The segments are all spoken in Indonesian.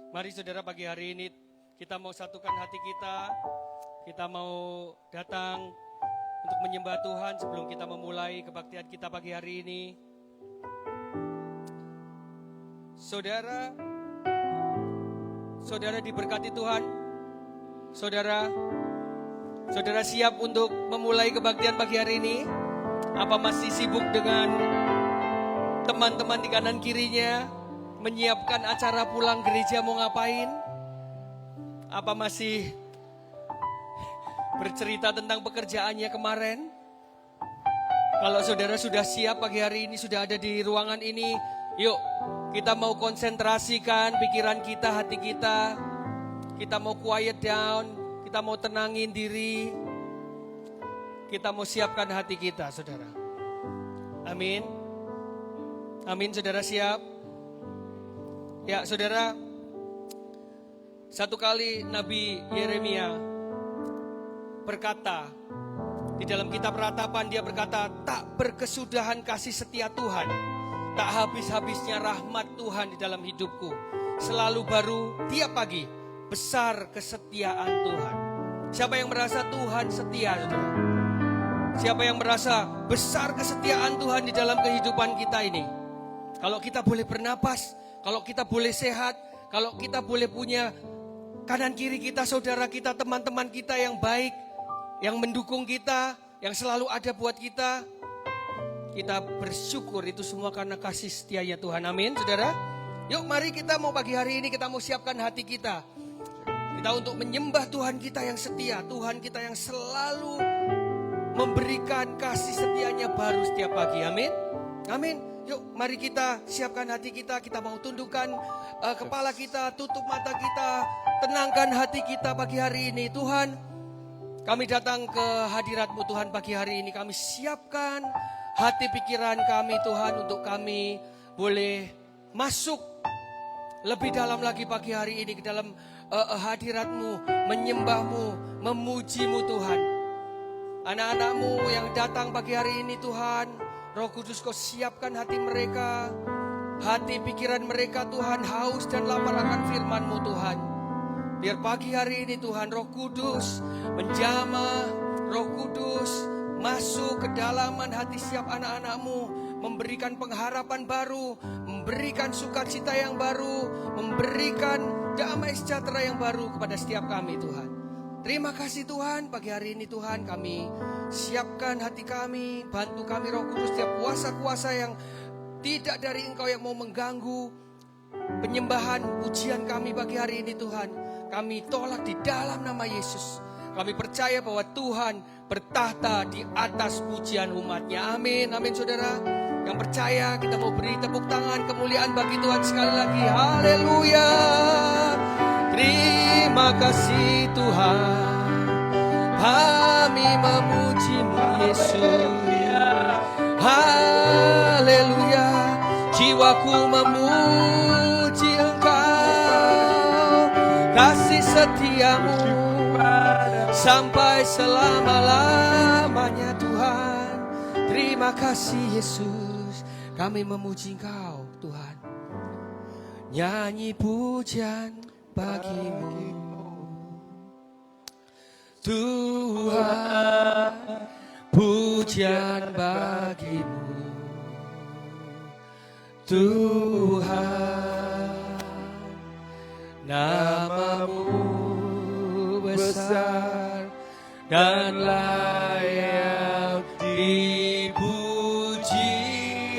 Mari saudara, pagi hari ini kita mau satukan hati kita mau datang untuk menyembah Tuhan sebelum kita memulai kebaktian kita pagi hari ini. Saudara diberkati Tuhan. Saudara siap untuk memulai kebaktian pagi hari ini? Apa masih sibuk dengan teman-teman di kanan kirinya, menyiapkan acara pulang gereja mau ngapain? Apa masih bercerita tentang pekerjaannya kemarin? Kalau saudara sudah siap pagi hari ini, sudah ada di ruangan ini, yuk kita mau konsentrasikan pikiran kita, hati kita. Kita mau quiet down, kita mau tenangin diri. Kita mau siapkan hati kita, saudara. Amin. Amin, saudara siap? Ya, saudara, satu kali Nabi Yeremia berkata, di dalam kitab Ratapan dia berkata, tak berkesudahan kasih setia Tuhan, tak habis-habisnya rahmat Tuhan di dalam hidupku. Selalu baru tiap pagi, besar kesetiaan Tuhan. Siapa yang merasa Tuhan setia, saudara? Siapa yang merasa besar kesetiaan Tuhan di dalam kehidupan kita ini? Kalau kita boleh bernapas, kalau kita boleh sehat, kalau kita boleh punya kanan kiri kita, saudara kita, teman-teman kita yang baik, yang mendukung kita, yang selalu ada buat kita, kita bersyukur itu semua karena kasih setianya Tuhan. Amin, saudara. Yuk mari kita mau pagi hari ini kita mau siapkan hati kita. Kita untuk menyembah Tuhan kita yang setia, Tuhan kita yang selalu memberikan kasih setianya baru setiap pagi. Amin. Amin. Yuk mari kita siapkan hati kita. Kita mau tundukkan kepala kita, tutup mata kita, tenangkan hati kita pagi hari ini. Tuhan, kami datang ke hadirat-Mu Tuhan pagi hari ini. Kami siapkan hati pikiran kami Tuhan untuk kami boleh masuk lebih dalam lagi pagi hari ini ke dalam hadirat-Mu, menyembah-Mu, memuji-Mu Tuhan. Anak-anak-Mu yang datang pagi hari ini Tuhan, Roh Kudus Kau siapkan hati mereka, hati pikiran mereka Tuhan, haus dan lapar akan firman-Mu Tuhan. Biar pagi hari ini Tuhan Roh Kudus menjamah, Roh Kudus masuk ke dalaman hati setiap anak-anak-Mu, memberikan pengharapan baru, memberikan sukacita yang baru, memberikan damai sejahtera yang baru kepada setiap kami Tuhan. Terima kasih Tuhan, pagi hari ini Tuhan kami siapkan hati kami, bantu kami Roh Kudus setiap kuasa-kuasa yang tidak dari Engkau yang mau mengganggu penyembahan pujian kami pagi hari ini Tuhan. Kami tolak di dalam nama Yesus. Kami percaya bahwa Tuhan bertahta di atas pujian umatnya. Amin, amin saudara. Yang percaya kita mau beri tepuk tangan kemuliaan bagi Tuhan sekali lagi. Haleluya. Terima kasih Tuhan, kami memuji-Mu Yesus. Haleluya, jiwaku memuji Engkau, kasih setiamu sampai selama-lamanya Tuhan. Terima kasih Yesus, kami memuji Engkau Tuhan. Nyanyi pujian bagi-Mu Tuhan, pujian bagi-Mu Tuhan, nama-Mu besar dan layak dipuji.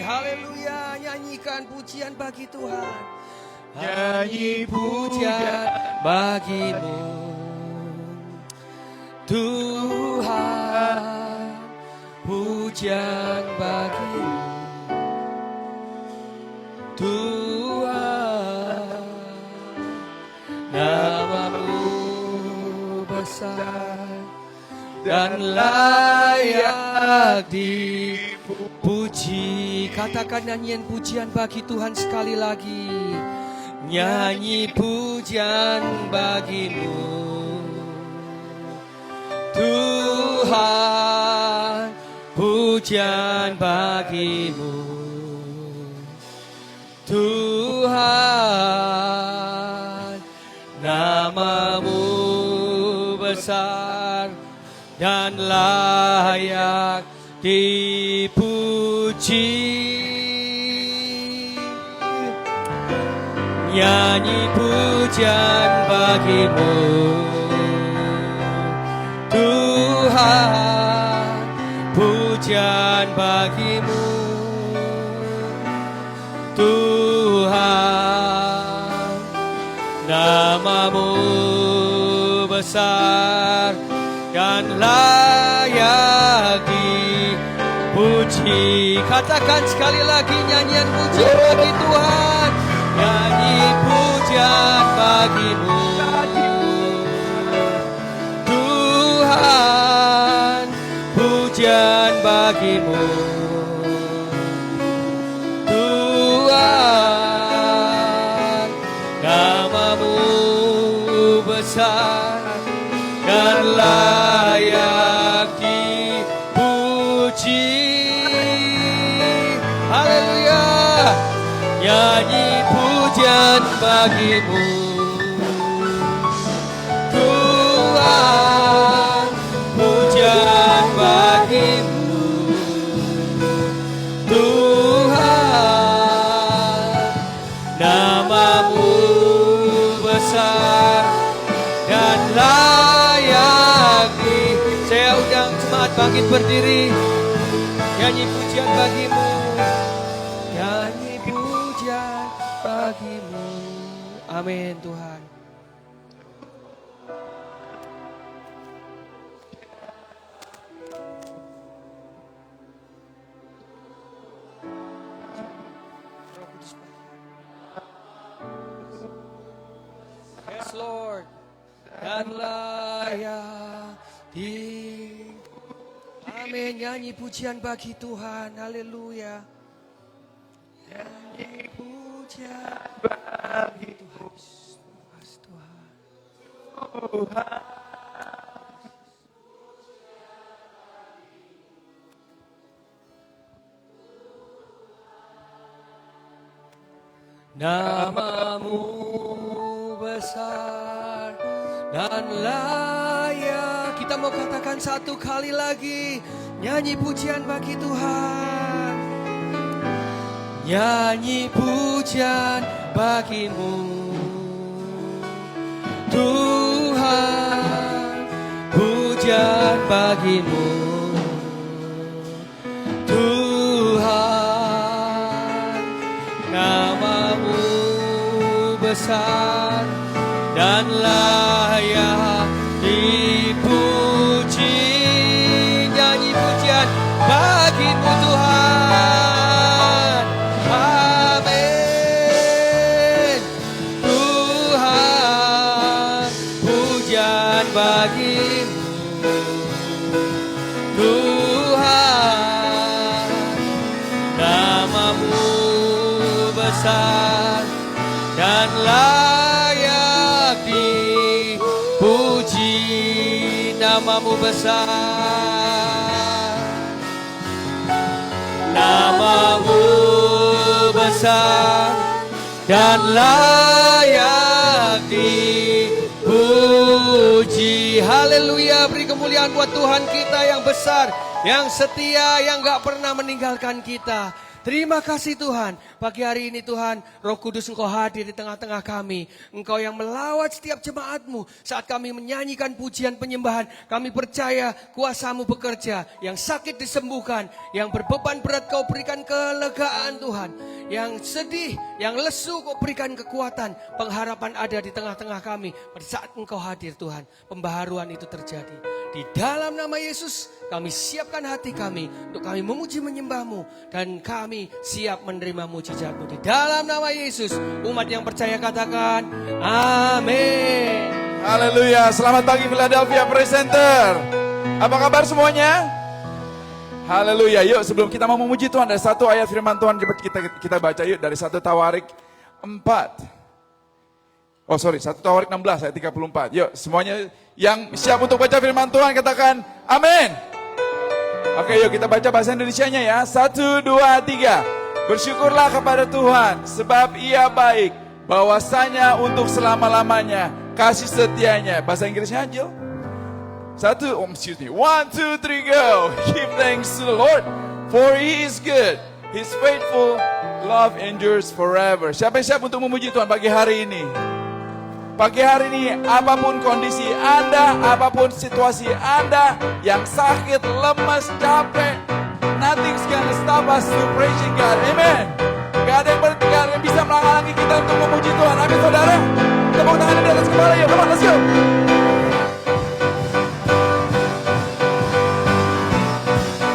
Haleluya, nyanyikan pujian bagi Tuhan. Nyanyi pujian bagi-Mu Tuhan, pujian bagi-Mu Tuhan, nama-Mu besar dan layak dipuji. Katakan nyanyian pujian bagi Tuhan sekali lagi. Nyanyi pujian bagi-Mu Tuhan, pujian bagi-Mu Tuhan, besar dan layak dipuji. Nyanyi pujian bagimu Tuhan, pujian bagimu Tuhan. Namamu besar dan layak dipuji. Katakan sekali lagi nyanyian pujian bagi Tuhan. Nyanyi pujian bagimu Tuhan, pujian bagimu Tuhan. Namamu besar dan layak dipuji. Haleluya. Nyanyi pujian bagimu Tuhan, pujian bagimu Tuhan. Namamu besar dan layak di. Saya undang jemaat bangkit berdiri. Nyanyi pujian bagimu, nyanyi pujian bagimu. Amin Tuhan. Yes Lord, dan layak di. Amin. Nyanyi pujian bagi Tuhan. Haleluya. Nyanyi pujian bagi Tuhan. Tuhan. Namamu besar dan layak. Kita mau katakan satu kali lagi. Nyanyi pujian bagi Tuhan. Nyanyi pujian bagimu Tuhan, pujian bagimu Tuhan. Namamu besar dan layak dipuji. Nyanyi pujian bagimu Tuhan. Amin. Tuhan, pujian bagimu Tuhan. Namamu besar dan layak dipuji. Namamu besar, namamu besar dan layak dipuji. Haleluya. Beri kemuliaan buat Tuhan kita yang besar, yang setia, yang gak pernah meninggalkan kita. Terima kasih Tuhan, pagi hari ini Tuhan, Roh Kudus Engkau hadir di tengah-tengah kami. Engkau yang melawat setiap jemaat-Mu saat kami menyanyikan pujian penyembahan. Kami percaya kuasa-Mu bekerja, yang sakit disembuhkan, yang berbeban berat Kau berikan kelegaan Tuhan. Yang sedih, yang lesu Kau berikan kekuatan, pengharapan ada di tengah-tengah kami. Pada saat Engkau hadir Tuhan, pembaharuan itu terjadi. Di dalam nama Yesus, kami siapkan hati kami untuk kami memuji menyembah-Mu. Dan kami siap menerima mujizat-Mu. Di dalam nama Yesus, umat yang percaya katakan, amin. Haleluya. Selamat pagi Philadelphia Praise Center. Apa kabar semuanya? Haleluya. Yuk sebelum kita mau memuji Tuhan, ada satu ayat firman Tuhan kita baca yuk dari 1 Tawarik 4. 1 Tawarik 16 ayat 34. Yuk semuanya yang siap untuk baca firman Tuhan katakan amin. Oke yuk kita baca bahasa Indonesianya ya. 1, 2, 3. Bersyukurlah kepada Tuhan sebab Ia baik, bahwasanya untuk selama-lamanya kasih setianya. Bahasa Inggrisnya Angel. One, two, three, go. Give thanks to the Lord, for He is good. His faithful love endures forever. Siapa yang siap untuk memuji Tuhan pagi hari ini? Pagi hari ini, apapun kondisi Anda, apapun situasi Anda yang sakit, lemas, capek, nothing's gonna stop us to praising God. Amen. Gak ada yang bisa menghalangi kita untuk memuji Tuhan. Amin, saudara. Tepuk tangan di atas kepala ya. Come on, let's go.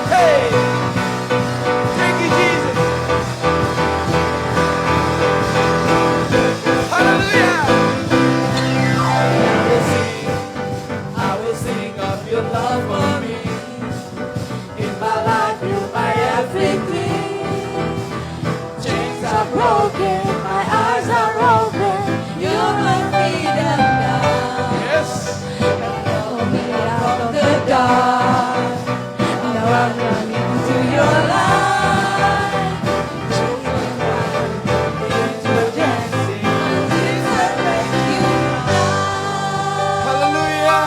Hey, thank you, Jesus. Hallelujah. I will sing of your love for me. In my life, you're my everything. Chains are broken, my eyes are open. You're my freedom now. Yes. Pull me out of the dark. Now I'm running to your light. Into dancing, Jesus, make you mine. Hallelujah.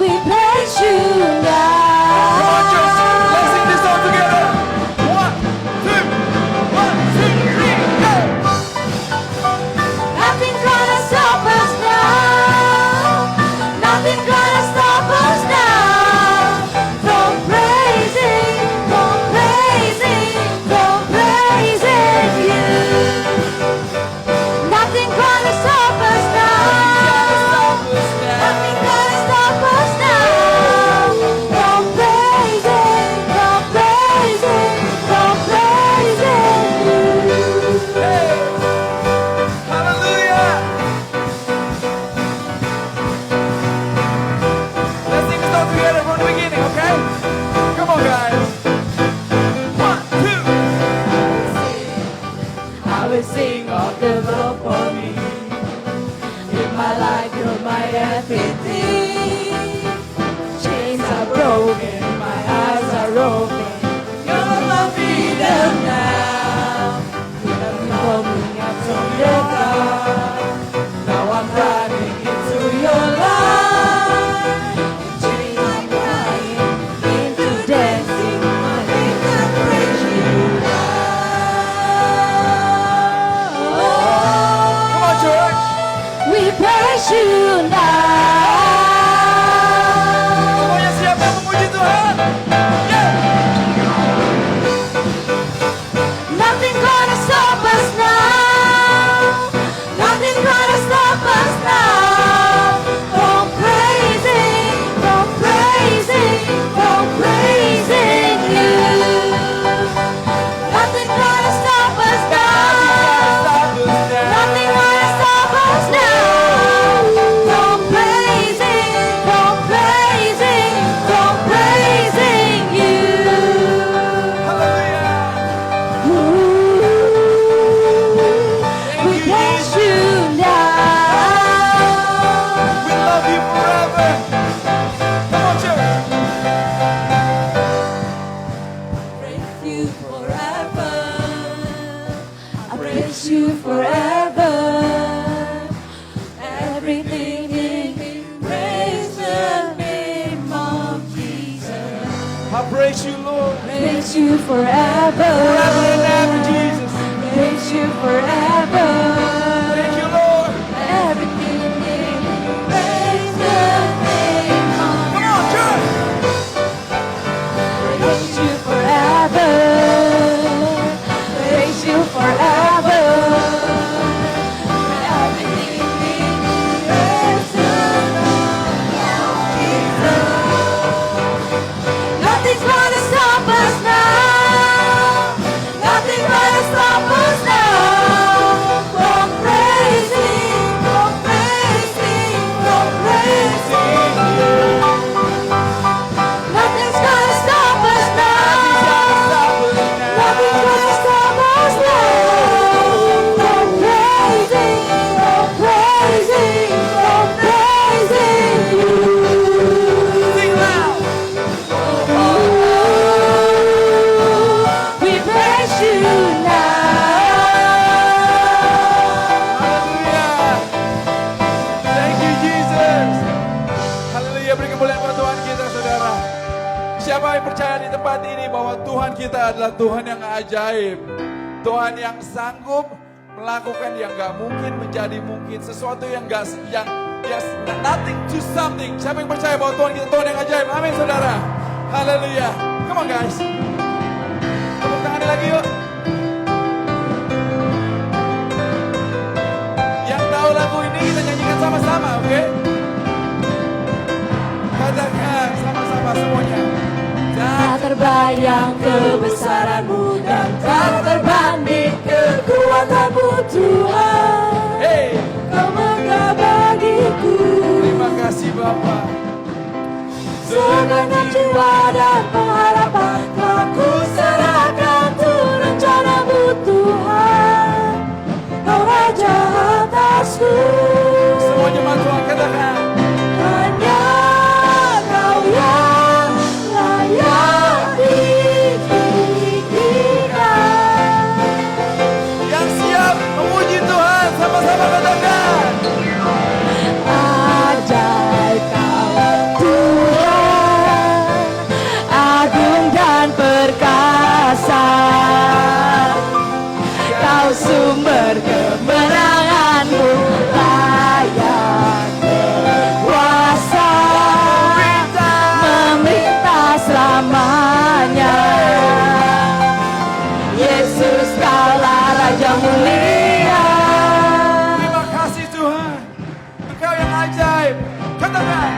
We praise you now. Come on, church. Let's sing this song together. One, two, three, go. Nothing's gonna stop us now. Nothing's gonna stop us now. From praising, from praising, from praising you. Nothing's gonna stop us now. Nothing's gonna stop us now. From praising, from praising, from praising you. Hey. Hallelujah. Let's sing this song together from the beginning, okay? Come on, guys. One, two. I will sing of the love for me. In my life, you're my everything. Chains are broken, my eyes are open. You're my freedom now. Freedom coming out from the dark. Now I'm running into your light. Chains are crying into dancing. I think I praise you Come on, church. We praise you now. Semuanya siap yang memuji Tuhan? Yeah. Nothing's gonna stop us now. Nothing's gonna stop us now. From praising, from praising, from praising you. Nothing's gonna stop us now. Nothing gonna stop us now. From praising, from praising, from praising you. Hallelujah. We praise you now. We love you forever. Come on, church. Praise you forever. I praise you forever. Everything in me, praise the name of Jesus. I praise you, Lord. Praise you forever. Forever and ever, Jesus. Praise you forever. Thank you, Lord. Everything in me, praise the name of Come on, church. Praise you forever. Praise you forever. Everything in me, praise the name of Jesus. Nothing's gonna stop us now. Nothing's gonna stop us now. yang percaya di tempat ini bahwa Tuhan kita adalah Tuhan yang ajaib. Tuhan yang sanggup melakukan yang gak mungkin menjadi mungkin. Sesuatu yang yes, nothing to something. Siapa yang percaya bahwa Tuhan kita Tuhan yang ajaib? Amin saudara. Haleluya. Come on guys. Tepuk tangan lagi yuk. Yang tahu lagu ini kita nyanyikan sama-sama, oke? Katakan sama-sama semuanya. Tak terbayang kebesaran-Mu dan tak terbanding kekuatan-Mu Tuhan. Hey, Kau megah bagiku terima kasih Bapa. segenap jiwa dan pengharapan. Aku serahkan tuh rencana-Mu Tuhan. Kau Raja atasku. Semua jemaat Tuhan katakan. Hanya Kau yang layak ditinggikan. Yang siap memuji Tuhan sama-sama katakan. Ajaib Kau Tuhan, agung dan perkasa. Kau sumber kemenangan-Mu, layak berkuasa, memerintah selamanya. Yesus Kaulah Raja mulia. Terima kasih Tuhan. Engkau yang ajaib. Katakan.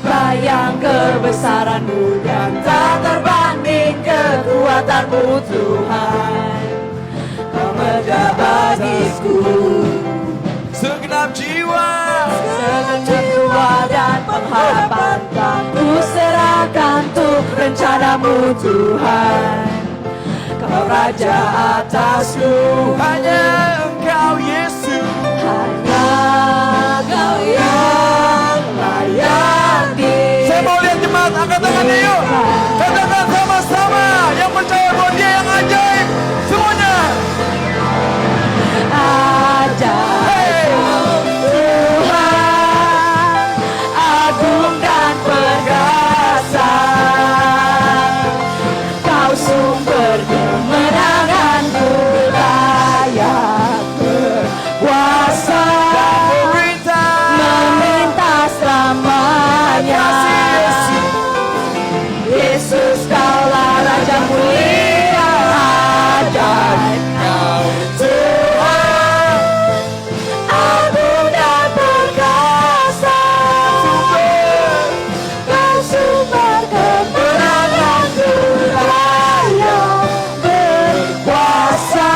Bayang kebesaran-Mu dan tak terbanding kekuatan-Mu Tuhan. Kau megah bagiku Segenap jiwa. segenap jiwa dan pengharapan. Ku serahkan untuk rencana-Mu Tuhan. Kau Raja atasku. Hanya Engkau Yesus. Hanya Kau yang layak Saya mau lihat jemaat angkat tangannya yuk. Katakan sama-sama yang percaya bahwa Dia yang ajaib. Semuanya. Ajaib Tuhan, agung dan perkasa. Kau sumber kemenangan-Ku, layak berkuasa, memerintah selamanya. Yesus Kaulah Raja mulia. Ajaib Kau Tuhan, agung dan perkasa. Kau sumber kemenangan-Ku, layak berkuasa,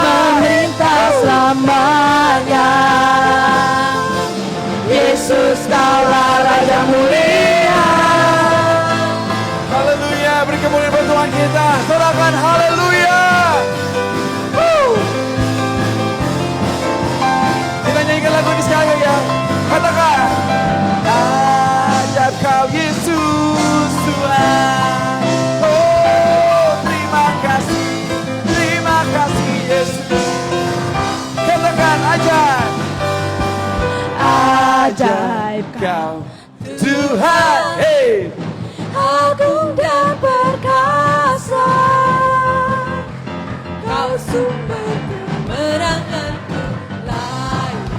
memerintah selamanya. Yesus Kaulah Raja mulia. Haleluya. Beri kemuliaan buat Tuhan kita. Sorakan haleluya. Kita nyanyikan lagu ini sekali lagi ya. Katakan. Ajaib Kau Yesus Tuhan. Oh, terima kasih. Terima kasih Yesus. Katakan ajaib. Ajaib Kau Tuhan. Hey. agung dan perkasa. Kau sumber kemenangan-Ku, layak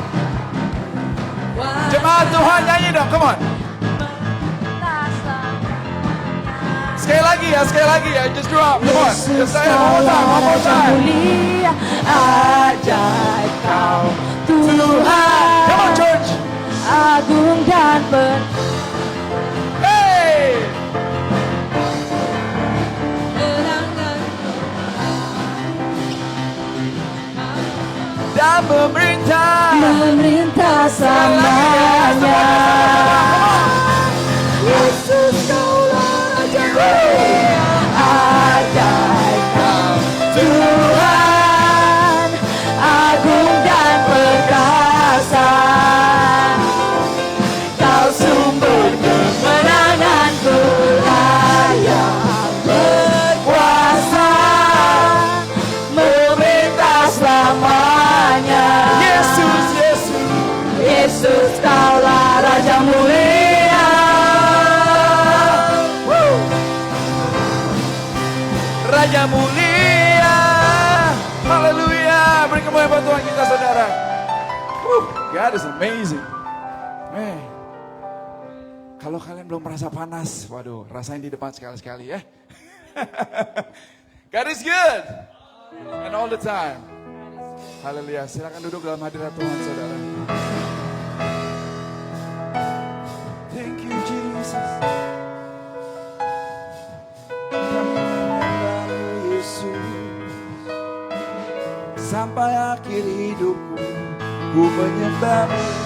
berkuasa. Jemaat Tuhan nyanyi dong, come on. Sekali lagi ya, just drop, come on. Just say it one more time. Mulia, ajaib Kau Tuhan, Come on church. agung dan Hey. Dan memerintah selamanya. Yesus Kaulah Raja mulia. Ajaib Kau Tuhan, agung dan perkasa. Kau sumber kemenangan-Ku, layak berkuasa, memerintah selamanya. Yesus namanya mulia. Haleluya. Beri kemuliaan buat Tuhan kita saudara. God is amazing. Man. Kalau kalian belum merasa panas, waduh, rasain di depan sekali-sekali ya. God is good. And all the time. Haleluya. Silakan duduk dalam hadirat Tuhan saudara. Thank you Jesus. Kami menyembah Yesus. Sampai akhir hidupku, ku menyembahmu.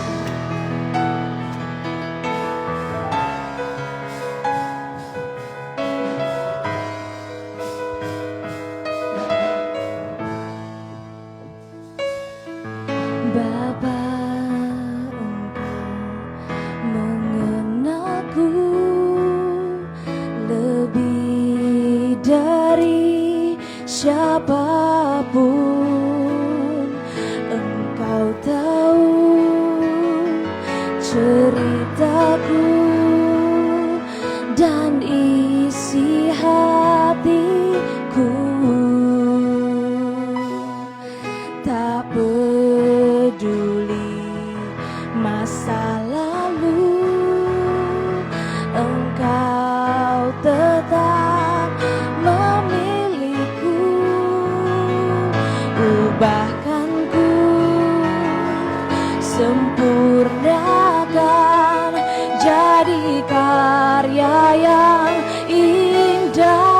Bapa, Engkau mengenalku lebih dari siapapun. Engkau tahu ceritaku dan isi hatiku. Tak peduli masa lalu, Engkau tetap memilihku. Ubahkanku, sempurnakan jadi karya yang indah.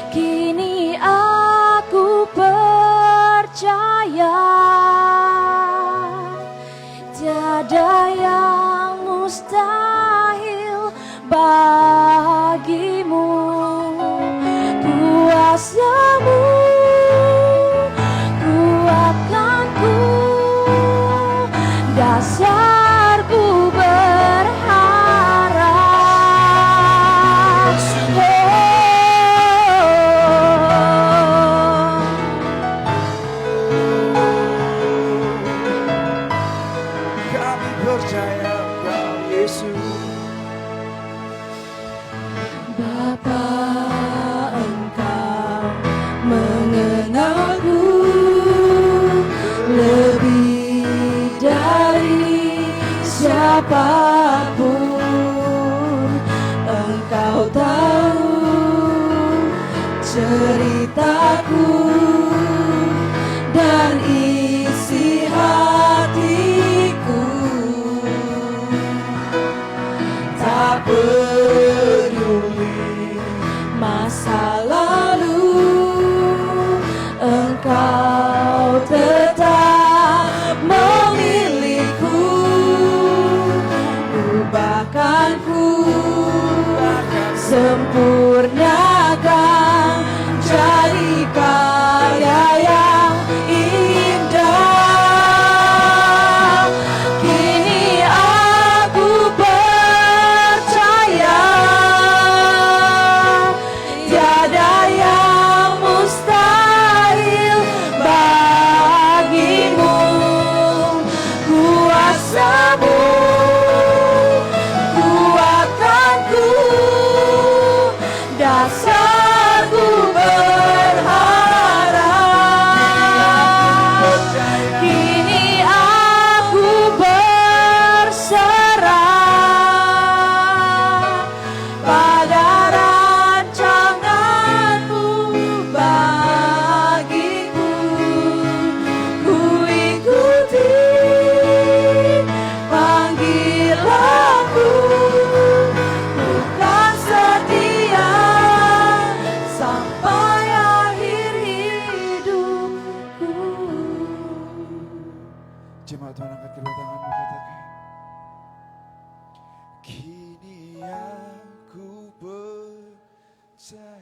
Kini aku percaya tiada yang mustahil bagimu. Kuasamu kuatkanku, dasarku berharap. Kami percaya Engkau Yesus. Bapa, Engkau mengenalku lebih dari siapapun. Engkau tahu ceritaku dan isi hatiku. Tak peduli masa lalu, Engkau tetap memilihku. Ubahkanku, sempurnakan jadi karya yang indah. Kini aku percaya tiada yang mustahil bagimu. Kuasamu kuatkanku, dasarku berharap. Kini aku berserah pada rancanganmu bagiku. Ku ikuti panggilanmu, bukan setia sampai akhir hidupku. Jemaat Tuhan angkat kedua tanganmu katakan. Kini aku percaya.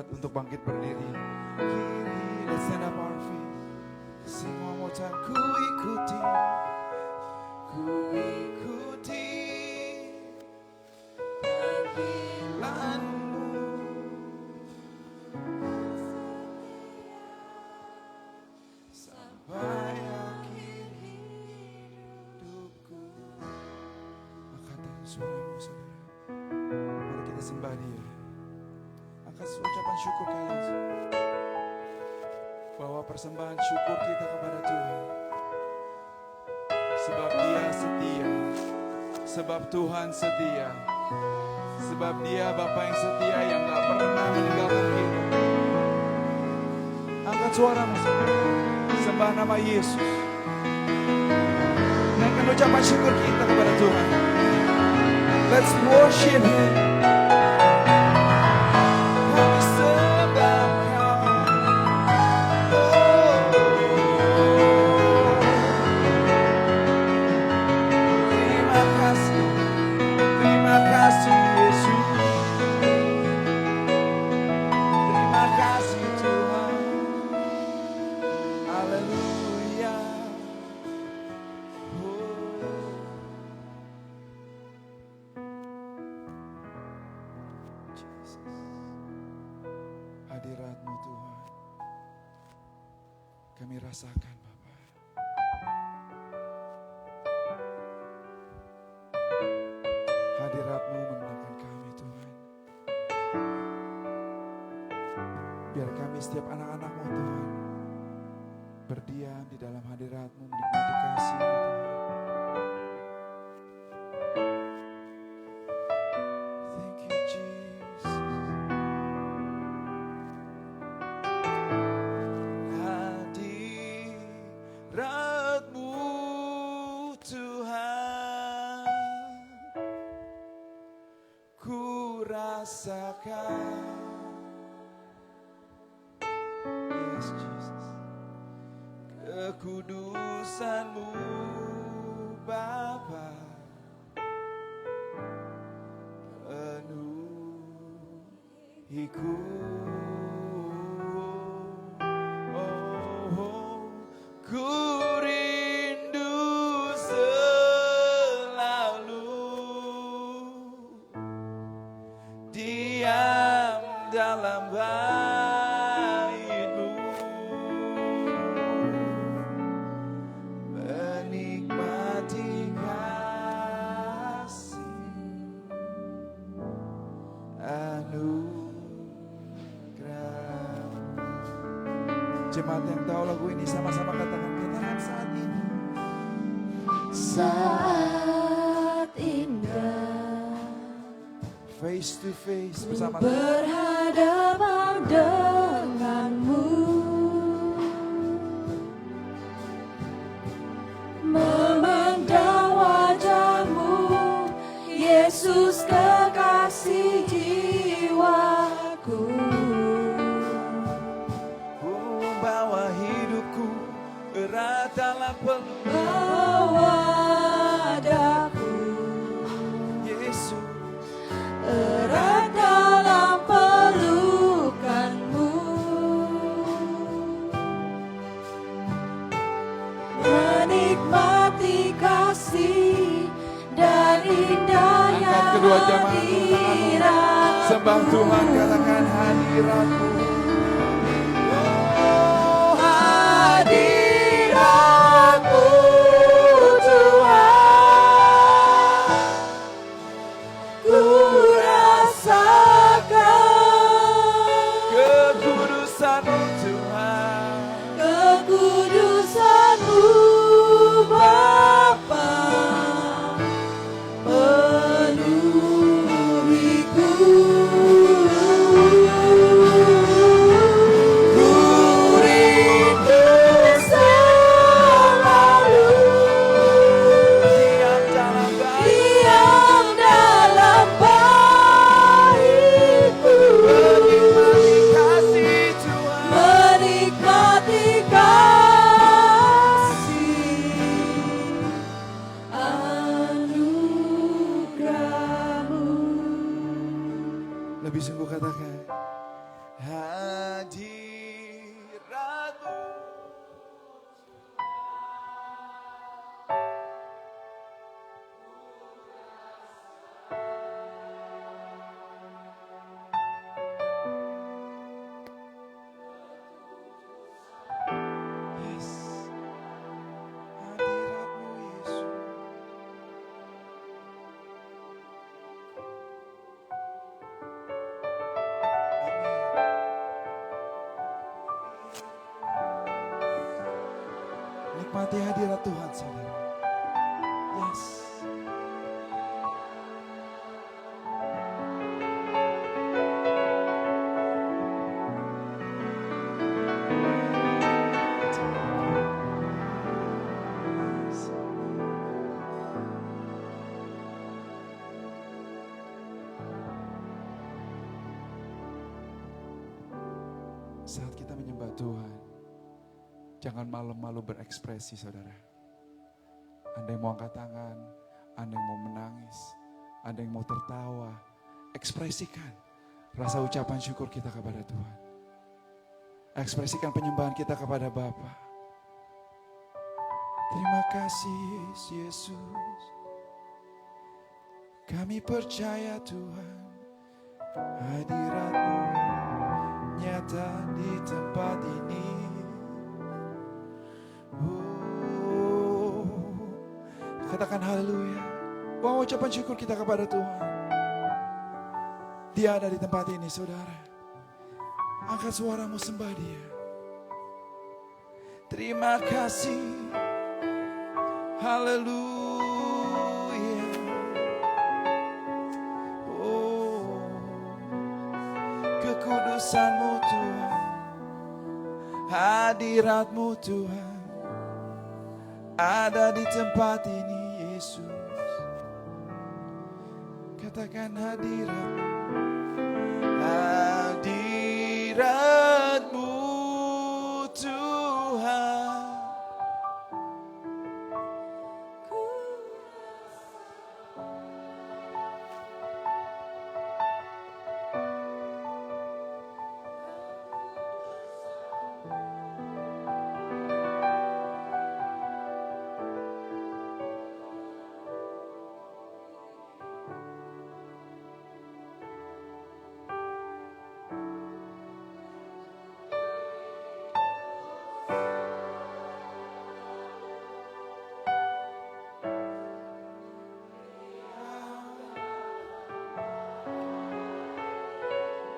untuk bangkit berdiri. Let's stand up our feet. Sing one more time. Ku ikuti panggilanmu, sampai akhir hidupku. Angkatkan suaramu, saudara. Mari kita sembah Dia. Angkat ucapan syukur kalian. Bawa persembahan syukur kita kepada Tuhan. Sebab Dia setia. Sebab Tuhan setia. Sebab Dia Bapa yang setia yang gak pernah meninggalkan kita. Angkat suaramu, saudara. Sembah nama Yesus. Naikkan ucapan syukur kita kepada Tuhan. Let's worship Him. Kami sembah Kau. Terima kasih Yesus. Terima kasih Tuhan. Haleluya. Jesus. Hadirat-Mu Tuhan, kami rasakan Bapa. Hadirat-Mu menemukan kami Tuhan. Biar kami setiap anak-anak-Mu Tuhan berdiam di dalam hadirat-Mu, menikmati kasih-Mu Tuhan. Thank you Jesus. Hadirat-Mu Tuhan, ku rasakan. Yes Jesus. Kekudusan-Mu Bapa penuhiku. Oh, ku rindu selalu diam dalam bait-Mu, menikmati kasih anugerah. Jemaat yang tahu lagu ini sama-sama katakan saat ini. Saat indah Face to face bersama berhadapan denganmu, memandang wajahmu, Yesus kekasih jiwaku. bawa hidupku erat dalam peluk Wadaku Yesus. erat dalam pelukanmu, menikmati kasih dan indahnya Angkat kedua jemaat hadirat-Mu. Sembah Tuhan, katakan hadirat-Mu. Oh, hadirat-Mu Tuhan, ku rasakan Kekudusan-Mu Tuhan, kekudusan-Mu Bapa penuhiku. Ku rindu selalu diam dalam diam dalam bait-Mu, menikmati kasih Tuhan. menikmati kasih anugerah-Mu. Lebih sungguh katakan Nikmati hadirat Tuhan, saudara. Yes. Saat kita menyembah Tuhan, jangan malu-malu berekspresi, saudara. Anda yang mau angkat tangan, Anda yang mau menangis, Anda yang mau tertawa, ekspresikan rasa ucapan syukur kita kepada Tuhan. Ekspresikan penyembahan kita kepada Bapa. Terima kasih Yesus. Kami percaya Tuhan, hadirat-Mu nyata di tempat ini. Katakan haleluya. Bawa ucapan syukur kita kepada Tuhan. Dia ada di tempat ini, saudara. Angkat suaramu, sembah Dia. Terima kasih. Haleluya. Oh, kekudusan-Mu Tuhan, hadirat-Mu Tuhan, ada di tempat ini, Yesus. Katakan hadirat-Mu, hadirat-Mu Tuhan.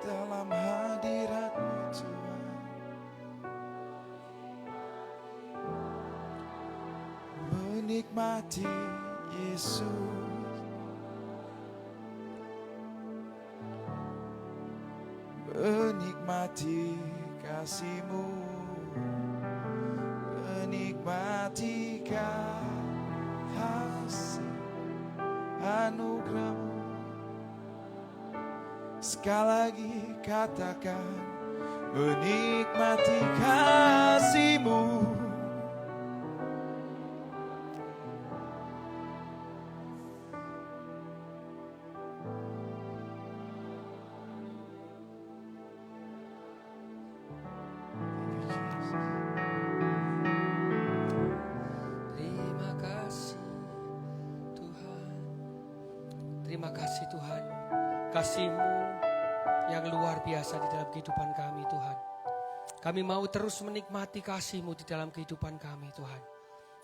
Dalam hadirat-Mu Tuhan, menikmati Yesus, menikmati kasih-Mu, menikmati kasih anugerah-Mu. Sekali lagi katakan, menikmati kasih-Mu. Terima kasih Tuhan. Terima kasih Tuhan. Kasih-Mu yang luar biasa di dalam kehidupan kami Tuhan. Kami mau terus menikmati kasih-Mu di dalam kehidupan kami Tuhan.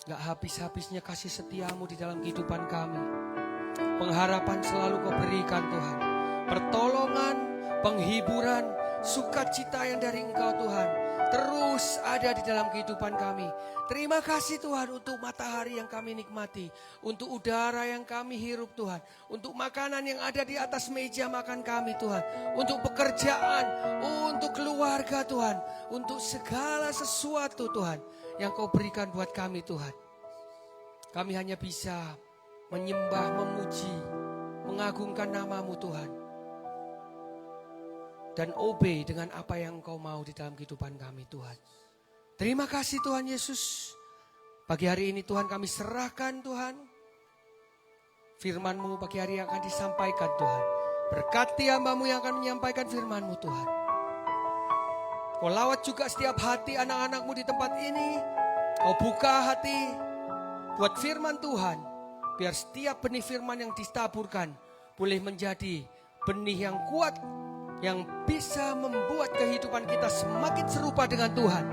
Gak habis-habisnya kasih setia-Mu di dalam kehidupan kami. Pengharapan selalu Kau berikan Tuhan. Pertolongan, penghiburan, sukacita yang dari Engkau Tuhan terus ada di dalam kehidupan kami. Terima kasih Tuhan untuk matahari yang kami nikmati, untuk udara yang kami hirup Tuhan, untuk makanan yang ada di atas meja makan kami Tuhan, untuk pekerjaan, untuk keluarga Tuhan, untuk segala sesuatu Tuhan yang Kau berikan buat kami Tuhan. Kami hanya bisa menyembah, memuji, mengagungkan nama-Mu Tuhan. Dan obey dengan apa yang Engkau mau di dalam kehidupan kami Tuhan. Terima kasih Tuhan Yesus. Pagi hari ini Tuhan kami serahkan Tuhan. Firman-Mu pagi hari yang akan disampaikan Tuhan. Berkati hamba-Mu yang akan menyampaikan firman-Mu Tuhan. Kau lawat juga setiap hati anak-anak-Mu di tempat ini. Kau buka hati buat firman Tuhan. Biar setiap benih firman yang ditaburkan boleh menjadi benih yang kuat, yang bisa membuat kehidupan kita semakin serupa dengan Tuhan.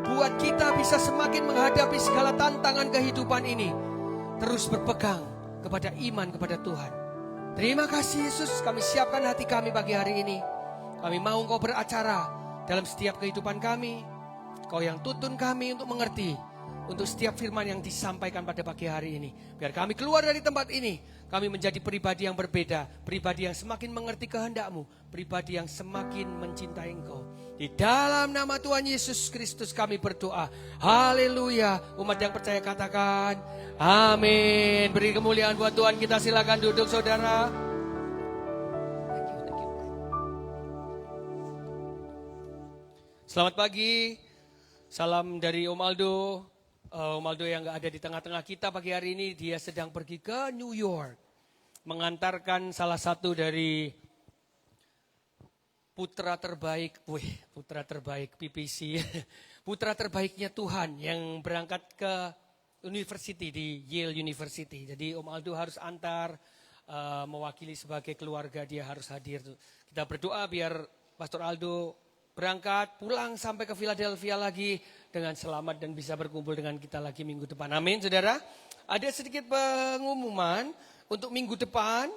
Buat kita bisa semakin menghadapi segala tantangan kehidupan ini. Terus berpegang kepada iman kepada Tuhan. Terima kasih Yesus, kami siapkan hati kami pagi hari ini. Kami mau Engkau beracara dalam setiap kehidupan kami. Kau yang tuntun kami untuk mengerti untuk setiap firman yang disampaikan pada pagi hari ini. Biar kami keluar dari tempat ini, kami menjadi pribadi yang berbeda, pribadi yang semakin mengerti kehendak-Mu, pribadi yang semakin mencintai Engkau. Di dalam nama Tuhan Yesus Kristus kami berdoa. Haleluya. Umat yang percaya katakan amin. Beri kemuliaan buat Tuhan. Kita silakan duduk saudara. Thank you. Selamat pagi. Salam dari Om Aldo. Om Aldo yang gak ada di tengah-tengah kita pagi hari ini, dia sedang pergi ke New York. Mengantarkan salah satu dari putra terbaik PPC. Putra terbaiknya Tuhan yang berangkat ke university di Yale University. Jadi Om Aldo harus antar, mewakili sebagai keluarga dia harus hadir. Kita berdoa biar Pastor Aldo berangkat, pulang sampai ke Philadelphia lagi dengan selamat dan bisa berkumpul dengan kita lagi minggu depan. Amin, saudara. Ada sedikit pengumuman untuk minggu depan.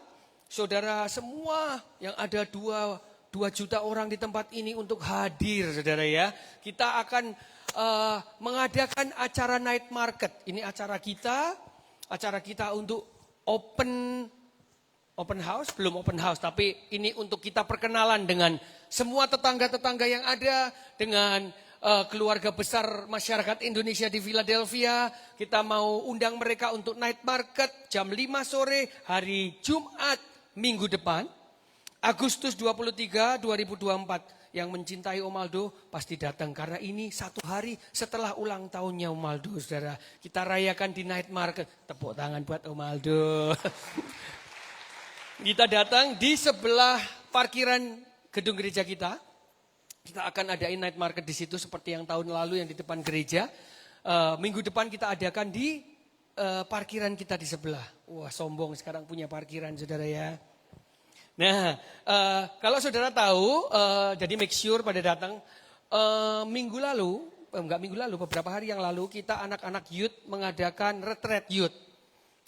Saudara semua yang ada 2 juta orang di tempat ini untuk hadir, saudara ya. Kita akan mengadakan acara night market. Ini acara kita untuk open house, belum open house, tapi ini untuk kita perkenalan dengan semua tetangga-tetangga yang ada, dengan keluarga besar masyarakat Indonesia di Philadelphia. Kita mau undang mereka untuk night market jam 5 sore hari Jumat minggu depan, Agustus 23, 2024. Yang mencintai Om Aldo pasti datang karena ini 1 hari setelah ulang tahunnya Om Aldo, saudara. Kita rayakan di night market. Tepuk tangan buat Om Aldo. Kita datang di sebelah parkiran gedung gereja kita. Kita akan adain night market di situ seperti yang tahun lalu yang di depan gereja. Minggu depan kita adakan di parkiran kita di sebelah. Wah, sombong sekarang punya parkiran, saudara ya. Nah, kalau saudara tahu, jadi make sure pada datang. Beberapa hari yang lalu kita anak-anak youth mengadakan retreat youth.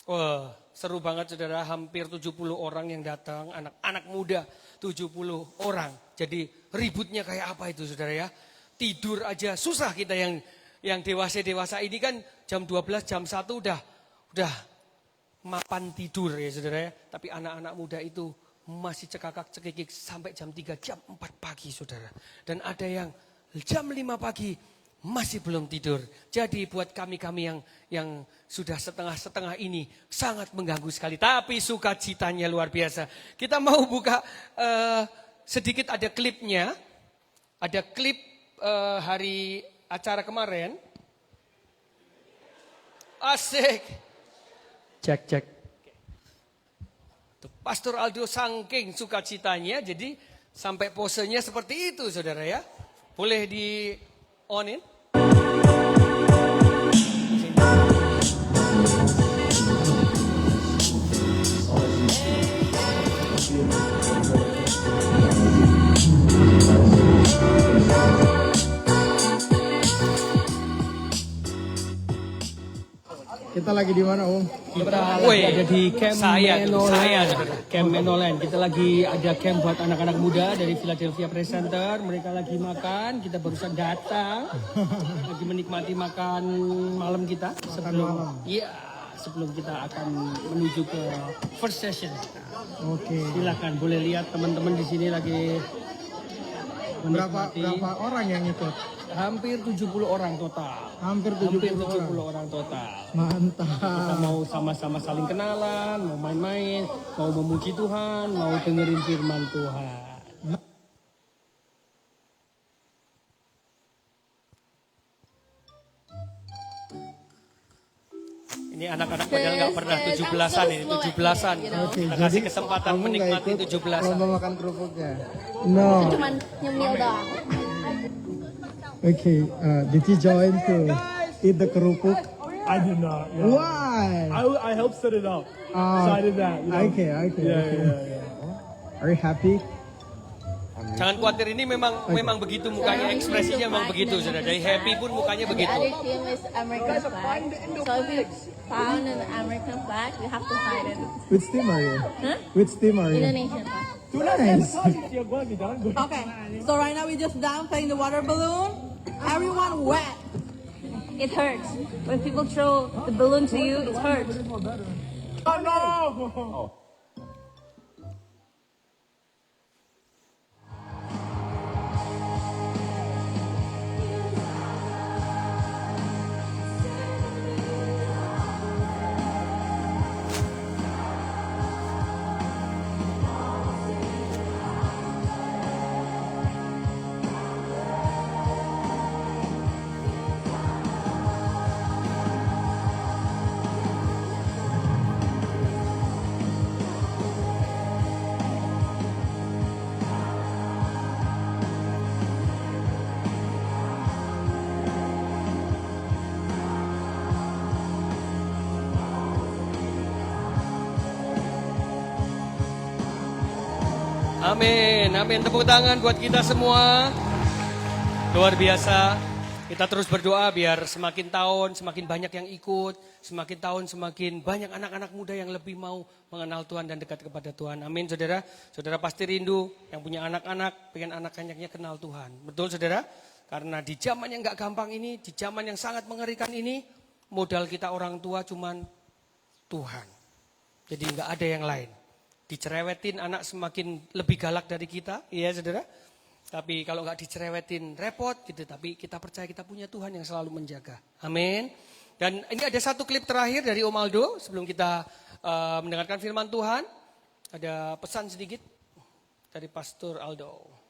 Wah, seru banget saudara, hampir 70 orang yang datang, anak-anak muda 70 orang. Jadi ributnya kayak apa itu saudara ya. Tidur aja susah kita yang dewasa-dewasa ini kan jam 12, jam 1 udah mapan tidur ya saudara ya. Tapi anak-anak muda itu masih cekakak-cekikik sampai jam 3, jam 4 pagi saudara. Dan ada yang jam 5 pagi masih belum tidur. Jadi buat kami-kami yang sudah setengah-setengah ini sangat mengganggu sekali. Tapi sukacitanya luar biasa. Kita mau buka sedikit ada klipnya. Ada klip hari acara kemarin. Asik. Cek. Pastor Aldo saking sukacitanya, jadi sampai posenya seperti itu saudara ya. Boleh di onin. Kita lagi di mana, Om? Kita lagi ada di Camp Manoland. Camp Manoland. Kita lagi ada camp buat anak-anak muda dari Philadelphia Presenter. Mereka lagi makan, kita barusan datang. Lagi menikmati makan malam kita sebelum kita akan menuju ke first session. Oke. Silakan boleh lihat teman-teman di sini lagi Berapa orang yang ikut? Hampir 70 orang total. Hampir 70 orang total. Mantap. Kita mau sama-sama saling kenalan, mau main-main, mau memuji Tuhan, mau dengerin firman Tuhan. Ini anak-anak padahal nggak pernah 17-an ini, 17-an. Kita kasih kesempatan menikmati 17-an. Lomba makan kerupuknya. No. Cuman nyemil doang. Okay, did you join to eat the kerupuk? I did not. Yeah. Why? I helped set it up. So I did that. You know? Okay. Yeah. Are you happy? Jangan khawatir, ini memang begitu mukanya, ekspresinya memang begitu saudara. Dari happy pun mukanya The begitu. other team is American flag. So if you found an American flag, you have to hide it. Which team are you? Huh? Which team are you? Indonesian flag. Nice. Okay, so right now we just done playing the water balloon. Everyone wet. it hurts. When people throw the balloon to you, it hurts. Oh no! Amin, amin. Tepuk tangan buat kita semua. Luar biasa. Kita terus berdoa biar semakin tahun semakin banyak yang ikut. Semakin tahun semakin banyak anak-anak muda yang lebih mau mengenal Tuhan dan dekat kepada Tuhan. Amin saudara. Saudara pasti rindu yang punya anak-anak, pengen anak-anaknya kenal Tuhan. Betul saudara? Karena di zaman yang gak gampang ini, di zaman yang sangat mengerikan ini, modal kita orang tua cuman Tuhan. Jadi gak ada yang lain. Dicerewetin anak semakin lebih galak dari kita, iya saudara. Tapi kalau nggak dicerewetin repot gitu. Tapi kita percaya kita punya Tuhan yang selalu menjaga. Amin. Dan ini ada satu klip terakhir dari Om Aldo sebelum kita mendengarkan firman Tuhan. Ada pesan sedikit dari Pastor Aldo.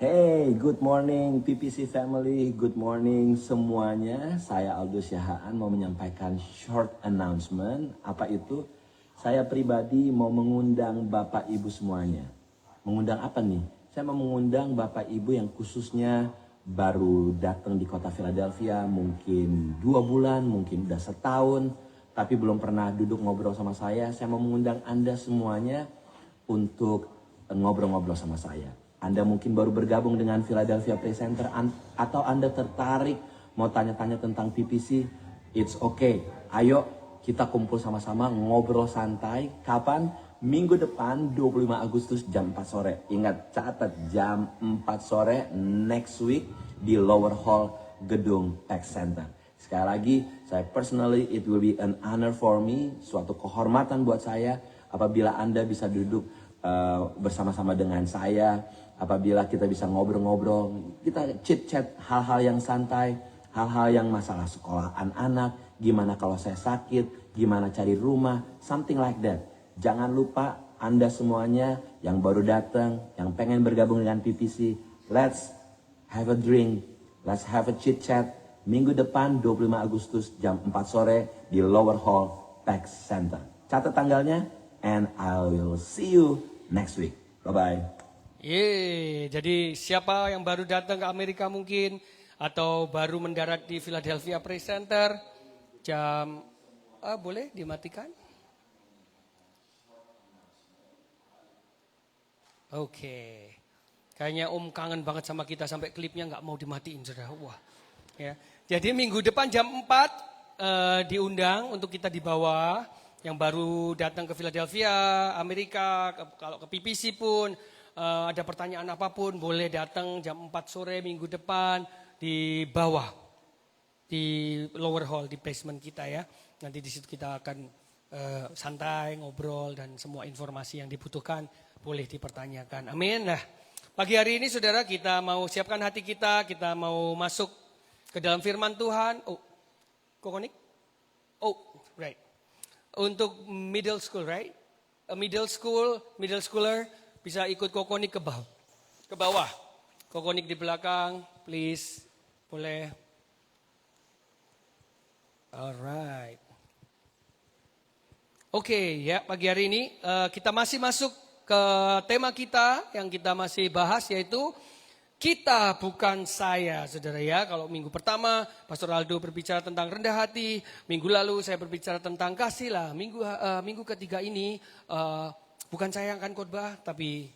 Hey, good morning PPC family, good morning semuanya. Saya Aldo Syahaan mau menyampaikan short announcement. Apa itu? Saya pribadi mau mengundang Bapak Ibu semuanya. Mengundang apa nih? Saya mau mengundang Bapak Ibu yang khususnya baru datang di kota Philadelphia, mungkin 2 bulan, mungkin udah setahun, tapi belum pernah duduk ngobrol sama saya. Saya mau mengundang Anda semuanya untuk ngobrol-ngobrol sama saya. Anda mungkin baru bergabung dengan Philadelphia Praise Center atau Anda tertarik mau tanya-tanya tentang PPC, it's okay. Ayo kita kumpul sama-sama ngobrol santai. Kapan? Minggu depan 25 Agustus jam 4 sore. Ingat, catat jam 4 sore next week di Lower Hall Gedung Tech Center. Sekali lagi, saya personally it will be an honor for me, suatu kehormatan buat saya apabila Anda bisa duduk bersama-sama dengan saya. Apabila kita bisa ngobrol-ngobrol, kita chit-chat hal-hal yang santai, hal-hal yang masalah sekolah anak-anak, gimana kalau saya sakit, gimana cari rumah, something like that. Jangan lupa Anda semuanya yang baru datang, yang pengen bergabung dengan PPC, let's have a drink, let's have a chit-chat. Minggu depan 25 Agustus jam 4 sore di Lower Hall Tech Center. Catat tanggalnya, and I will see you next week. Bye-bye. Jadi siapa yang baru datang ke Amerika mungkin atau baru mendarat di Philadelphia Praise Center jam boleh dimatikan? Oke. Kayaknya Om kangen banget sama kita sampai klipnya nggak mau dimatiin saudara. Wah. Ya. Jadi minggu depan jam 4 diundang untuk kita di bawah yang baru datang ke Philadelphia, Amerika, kalau ke PPC pun ada pertanyaan apapun boleh datang jam 4 sore minggu depan di bawah di lower hall di basement kita ya. Nanti di situ kita akan santai ngobrol dan semua informasi yang dibutuhkan boleh dipertanyakan. Amin. Nah, pagi hari ini saudara kita mau siapkan hati kita mau masuk ke dalam firman Tuhan. Oh, Kokonik? Oh, right. Untuk middle school, right? Middle schooler bisa ikut Kokonik ke bawah. Kokonik di belakang, please. Boleh. Alright. Oke, ya pagi hari ini kita masih masuk ke tema kita yang kita masih bahas yaitu kita bukan saya, saudara ya. Kalau minggu pertama Pastor Aldo berbicara tentang rendah hati, minggu lalu saya berbicara tentang kasih lah. Minggu ketiga ini bukan saya yang akan khotbah, tapi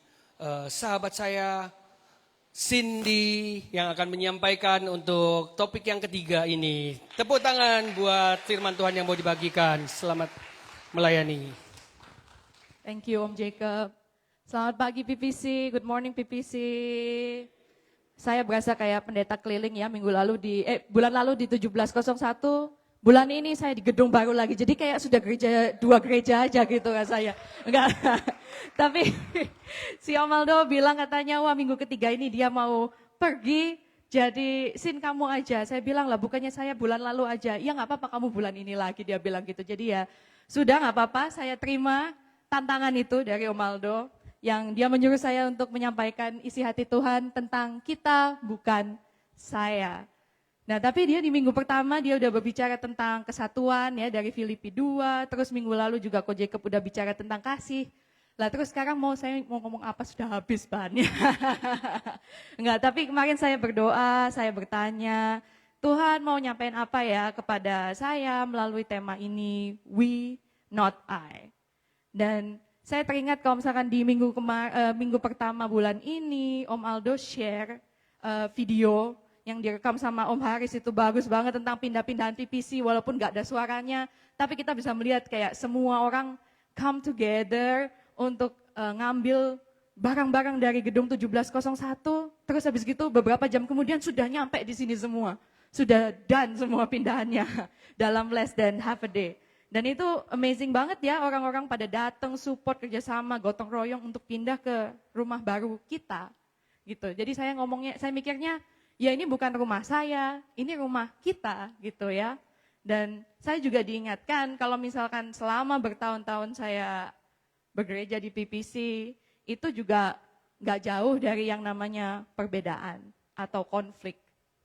sahabat saya Cindy yang akan menyampaikan untuk topik yang ketiga ini. Tepuk tangan buat firman Tuhan yang mau dibagikan. Selamat melayani. Thank you Om Jacob. Selamat pagi PPC, good morning PPC. saya berasa kayak pendeta keliling ya bulan lalu di 1701, bulan ini saya di gedung baru lagi. Jadi kayak sudah dua gereja aja gitu kan saya. Enggak. Tapi si Om Aldo bilang katanya, wah minggu ketiga ini dia mau pergi, jadi Sin kamu aja. Saya bilang lah bukannya saya bulan lalu aja. Ya nggak apa-apa kamu bulan ini lagi, dia bilang gitu. Jadi ya sudah nggak apa-apa, saya terima tantangan itu dari Om Aldo. Yang dia menyuruh saya untuk menyampaikan isi hati Tuhan tentang kita, bukan saya. Nah tapi dia di minggu pertama dia udah berbicara tentang kesatuan ya dari Filipi 2, terus minggu lalu juga Ko Jacob udah bicara tentang kasih. Lah terus sekarang saya mau ngomong apa, sudah habis bahannya. Enggak, tapi kemarin saya berdoa, saya bertanya, Tuhan mau nyampein apa ya kepada saya melalui tema ini, We Not I. Dan saya teringat kalau misalkan di minggu pertama bulan ini, Om Aldo share video yang direkam sama Om Haris itu bagus banget tentang pindah-pindahan PPC walaupun gak ada suaranya. Tapi kita bisa melihat kayak semua orang come together untuk ngambil barang-barang dari gedung 1701. Terus habis gitu beberapa jam kemudian sudah nyampe di sini semua. Sudah done semua pindahannya dalam less than half a day. Dan itu amazing banget ya, orang-orang pada datang support kerjasama gotong royong untuk pindah ke rumah baru kita gitu. Jadi saya mikirnya ya ini bukan rumah saya, ini rumah kita gitu ya. Dan saya juga diingatkan kalau misalkan selama bertahun-tahun saya bergereja di PPC itu juga gak jauh dari yang namanya perbedaan atau konflik.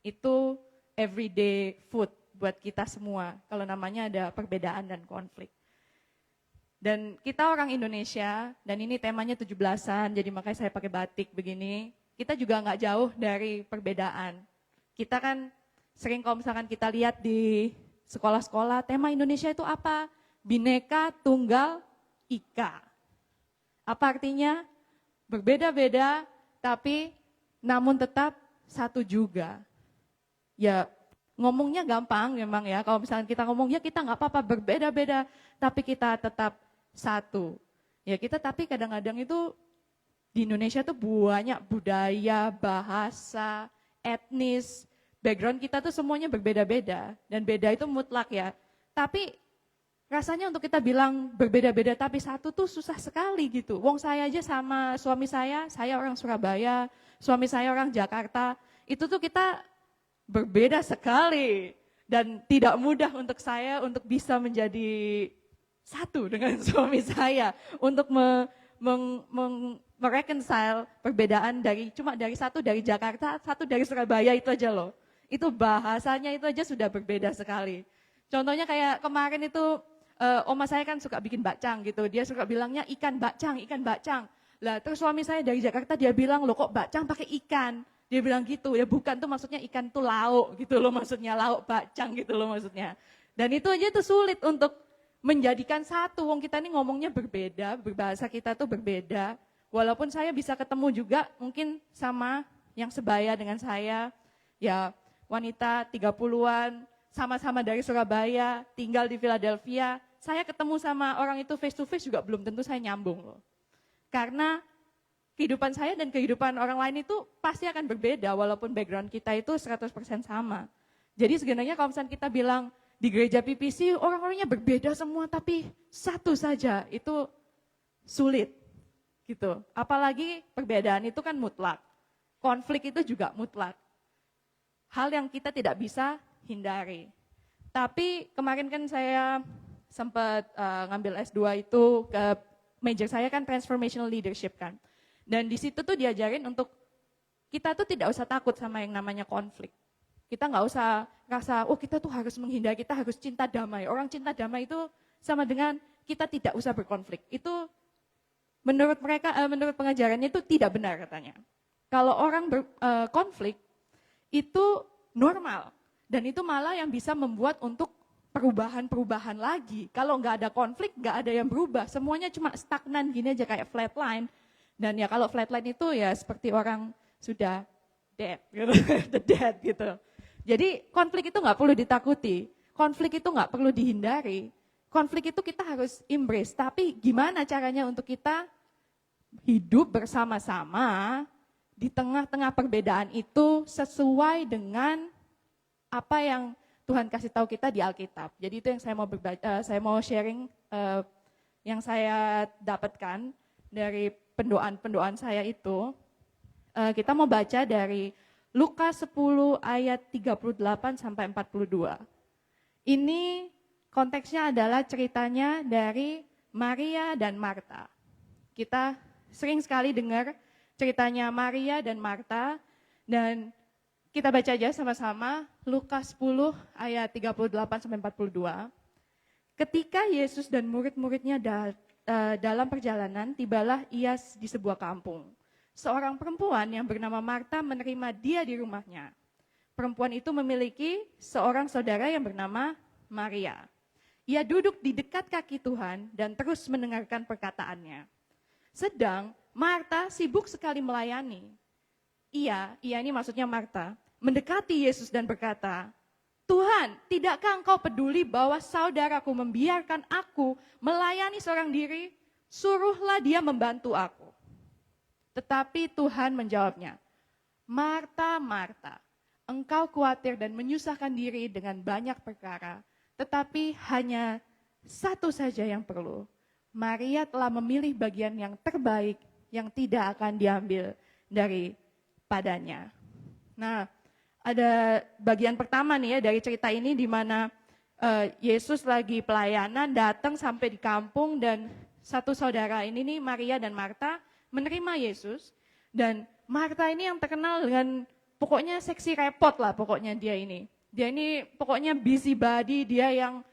Itu everyday food buat kita semua, kalau namanya ada perbedaan dan konflik. Dan kita orang Indonesia, dan ini temanya 17-an, jadi makanya saya pakai batik begini, kita juga nggak jauh dari perbedaan. Kita kan sering kalau misalkan kita lihat di sekolah-sekolah, tema Indonesia itu apa? Bhinneka Tunggal Ika. Apa artinya? Berbeda-beda, tapi namun tetap satu juga. Ya, ngomongnya gampang memang ya, kalau misalnya kita ngomong ya kita nggak apa-apa berbeda-beda, tapi kita tetap satu. Ya kita tapi kadang-kadang itu di Indonesia tuh banyak budaya, bahasa, etnis, background kita tuh semuanya berbeda-beda dan beda itu mutlak ya. Tapi rasanya untuk kita bilang berbeda-beda tapi satu tuh susah sekali gitu. Wong saya aja sama suami saya orang Surabaya, suami saya orang Jakarta, itu tuh kita berbeda sekali dan tidak mudah untuk saya untuk bisa menjadi satu dengan suami saya untuk mereconcile perbedaan cuma dari satu dari Jakarta, satu dari Surabaya itu aja loh. Itu bahasanya itu aja sudah berbeda sekali. Contohnya kayak kemarin itu oma saya kan suka bikin bakcang gitu. Dia suka bilangnya ikan bakcang. Lah terus suami saya dari Jakarta dia bilang, "Loh kok bakcang pakai ikan?" Dia bilang gitu, ya bukan tuh maksudnya ikan tuh lauk gitu loh maksudnya, lauk bakcang gitu loh maksudnya. Dan itu aja tuh sulit untuk menjadikan satu, wong kita ini ngomongnya berbeda, berbahasa kita tuh berbeda. Walaupun saya bisa ketemu juga mungkin sama yang sebaya dengan saya, ya wanita 30-an, sama-sama dari Surabaya, tinggal di Philadelphia. Saya ketemu sama orang itu face to face juga belum tentu saya nyambung loh. Karena kehidupan saya dan kehidupan orang lain itu pasti akan berbeda walaupun background kita itu 100% sama. Jadi sebenarnya kalau misalnya kita bilang di gereja PPC orang-orangnya berbeda semua tapi satu saja, itu sulit gitu. Apalagi perbedaan itu kan mutlak. Konflik itu juga mutlak. Hal yang kita tidak bisa hindari. Tapi kemarin kan saya sempat ngambil S2 itu, ke major saya kan transformational leadership kan. Dan di situ tuh diajarin untuk kita tuh tidak usah takut sama yang namanya konflik. Kita nggak usah rasa, oh kita tuh harus menghindari, kita harus cinta damai. Orang cinta damai itu sama dengan kita tidak usah berkonflik. Itu menurut mereka, menurut pengajarannya itu tidak benar katanya. Kalau orang berkonflik itu normal. Dan itu malah yang bisa membuat untuk perubahan-perubahan lagi. Kalau nggak ada konflik, nggak ada yang berubah. Semuanya cuma stagnan gini aja kayak flatline. Dan ya kalau flatline itu ya seperti orang sudah dead, gitu. The dead gitu. Jadi konflik itu nggak perlu ditakuti, konflik itu nggak perlu dihindari, konflik itu kita harus embrace. Tapi gimana caranya untuk kita hidup bersama-sama di tengah-tengah perbedaan itu sesuai dengan apa yang Tuhan kasih tahu kita di Alkitab. Jadi itu yang saya mau sharing yang saya dapatkan dari pendoaan saya itu. Kita mau baca dari Lukas 10 ayat 38 sampai 42. Ini konteksnya adalah ceritanya dari Maria dan Marta. Kita sering sekali dengar ceritanya Maria dan Marta, dan kita baca aja sama-sama Lukas 10 ayat 38 sampai 42. Ketika Yesus dan murid-muridnya dalam perjalanan, tibalah ia di sebuah kampung. Seorang perempuan yang bernama Marta menerima dia di rumahnya. Perempuan itu memiliki seorang saudara yang bernama Maria. Ia duduk di dekat kaki Tuhan dan terus mendengarkan perkataannya. Sedang Marta sibuk sekali melayani. Ia ini maksudnya Marta, mendekati Yesus dan berkata, Tuhan, tidakkah engkau peduli bahwa saudaraku membiarkan aku melayani seorang diri? Suruhlah dia membantu aku. Tetapi Tuhan menjawabnya, Marta, Marta, engkau khawatir dan menyusahkan diri dengan banyak perkara, tetapi hanya satu saja yang perlu. Maria telah memilih bagian yang terbaik yang tidak akan diambil daripadanya. Nah, ada bagian pertama nih ya dari cerita ini di mana Yesus lagi pelayanan, datang sampai di kampung dan satu saudara ini nih Maria dan Marta menerima Yesus, dan Marta ini yang terkenal dengan pokoknya seksi repot lah pokoknya dia ini. Dia ini pokoknya busybody, dia yang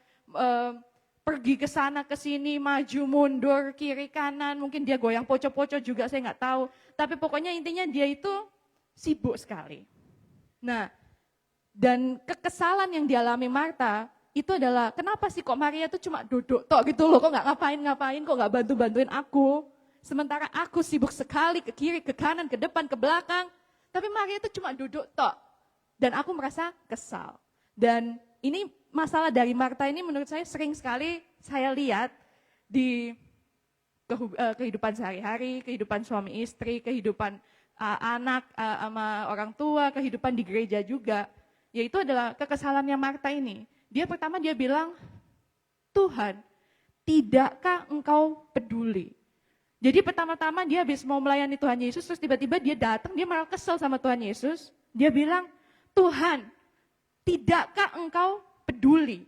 pergi ke sana ke sini, maju mundur, kiri kanan, mungkin dia goyang poco-poco juga saya nggak tahu. Tapi pokoknya intinya dia itu sibuk sekali. Nah, dan kekesalan yang dialami Marta itu adalah kenapa sih kok Maria itu cuma duduk tok gitu loh, kok nggak ngapain-ngapain, kok nggak bantu-bantuin aku. Sementara aku sibuk sekali ke kiri, ke kanan, ke depan, ke belakang. Tapi Maria itu cuma duduk tok. Dan aku merasa kesal. Dan ini masalah dari Marta ini menurut saya sering sekali saya lihat di kehidupan sehari-hari, kehidupan suami istri, kehidupan anak sama orang tua, kehidupan di gereja juga. Yaitu adalah kekesalannya Marta ini. Dia pertama dia bilang, Tuhan, tidakkah engkau peduli? Jadi pertama-tama dia habis mau melayani Tuhan Yesus, terus tiba-tiba dia datang, dia malah kesel sama Tuhan Yesus. Dia bilang, Tuhan, tidakkah engkau peduli?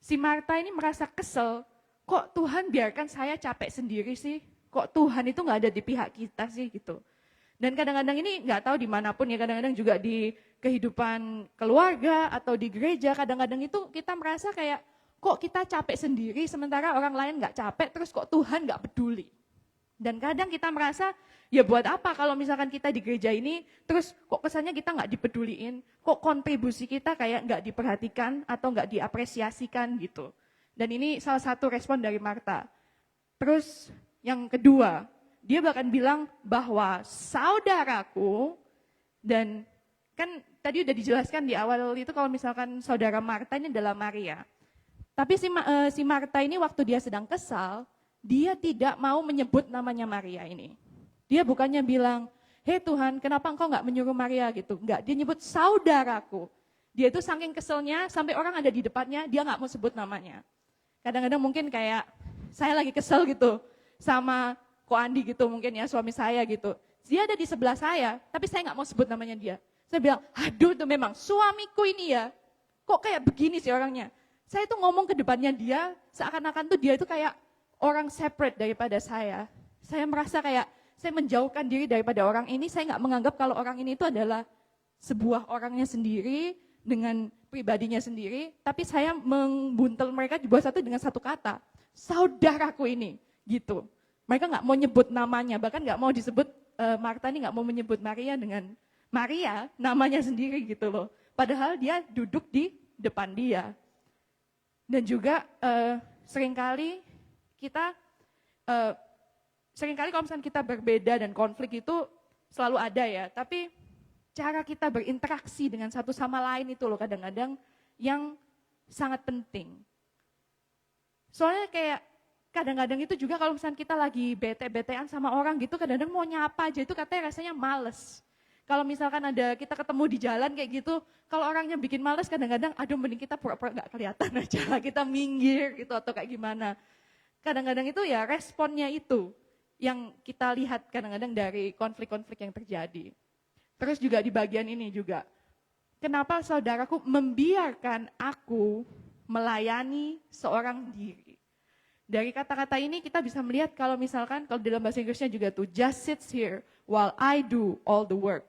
Si Marta ini merasa kesel, kok Tuhan biarkan saya capek sendiri sih? Kok Tuhan itu gak ada di pihak kita sih gitu. Dan kadang-kadang ini gak tahu dimanapun ya, kadang-kadang juga di kehidupan keluarga atau di gereja, kadang-kadang itu kita merasa kayak, kok kita capek sendiri sementara orang lain gak capek, terus kok Tuhan gak peduli. Dan kadang kita merasa, ya buat apa kalau misalkan kita di gereja ini, terus kok kesannya kita gak dipeduliin, kok kontribusi kita kayak gak diperhatikan atau gak diapresiasikan gitu. Dan ini salah satu respon dari Marta. Terus yang kedua, dia bahkan bilang bahwa saudaraku, dan kan tadi udah dijelaskan di awal itu kalau misalkan saudara Marta ini adalah Maria. Tapi si Marta ini waktu dia sedang kesal, dia tidak mau menyebut namanya Maria ini. Dia bukannya bilang, hei Tuhan, kenapa engkau gak menyuruh Maria gitu. Enggak, dia nyebut saudaraku. Dia itu saking keselnya, sampai orang ada di depannya, dia gak mau sebut namanya. Kadang-kadang mungkin kayak, saya lagi kesel gitu, sama Ko Andi gitu mungkin ya, suami saya gitu. Dia ada di sebelah saya, tapi saya gak mau sebut namanya dia. Saya bilang, aduh itu memang suamiku ini ya, kok kayak begini sih orangnya. Saya tuh ngomong ke depannya dia, seakan-akan tuh dia itu kayak orang separate daripada saya. Saya merasa kayak, saya menjauhkan diri daripada orang ini, saya nggak menganggap kalau orang ini itu adalah sebuah orangnya sendiri, dengan pribadinya sendiri, tapi saya membuntel mereka di bawah satu dengan satu kata, saudaraku ini, gitu. Mereka nggak mau nyebut namanya, bahkan nggak mau disebut, Marta ini nggak mau menyebut Maria dengan Maria, namanya sendiri gitu loh. Padahal dia duduk di depan dia. Dan juga seringkali kalau misalnya kita berbeda dan konflik itu selalu ada ya, tapi cara kita berinteraksi dengan satu sama lain itu loh kadang-kadang yang sangat penting. Soalnya kayak kadang-kadang itu juga kalau misalnya kita lagi bete-betean sama orang gitu, kadang-kadang mau nyapa aja itu katanya rasanya males. Kalau misalkan ada kita ketemu di jalan kayak gitu, kalau orangnya bikin males kadang-kadang, aduh mending kita pura-pura gak kelihatan aja, kita minggir gitu atau kayak gimana. Kadang-kadang itu ya responnya itu yang kita lihat kadang-kadang dari konflik-konflik yang terjadi. Terus juga di bagian ini juga, kenapa saudaraku membiarkan aku melayani seorang diri? Dari kata-kata ini kita bisa melihat kalau misalkan, kalau dalam bahasa Inggrisnya juga tuh, just sits here while I do all the work.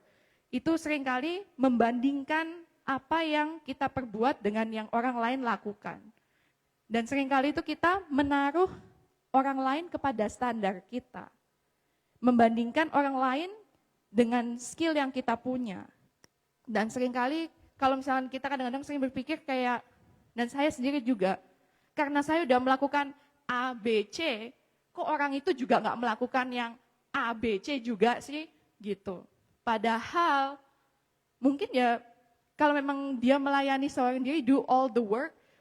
Itu seringkali membandingkan apa yang kita perbuat dengan yang orang lain lakukan. Dan seringkali itu kita menaruh orang lain kepada standar kita. Membandingkan orang lain dengan skill yang kita punya. Dan seringkali kalau misalkan kita kadang-kadang sering berpikir kayak, dan saya sendiri juga, karena saya udah melakukan A, B, C, kok orang itu juga nggak melakukan yang A, B, C juga sih, gitu. Padahal mungkin ya kalau memang dia melayani seorang diri, do all the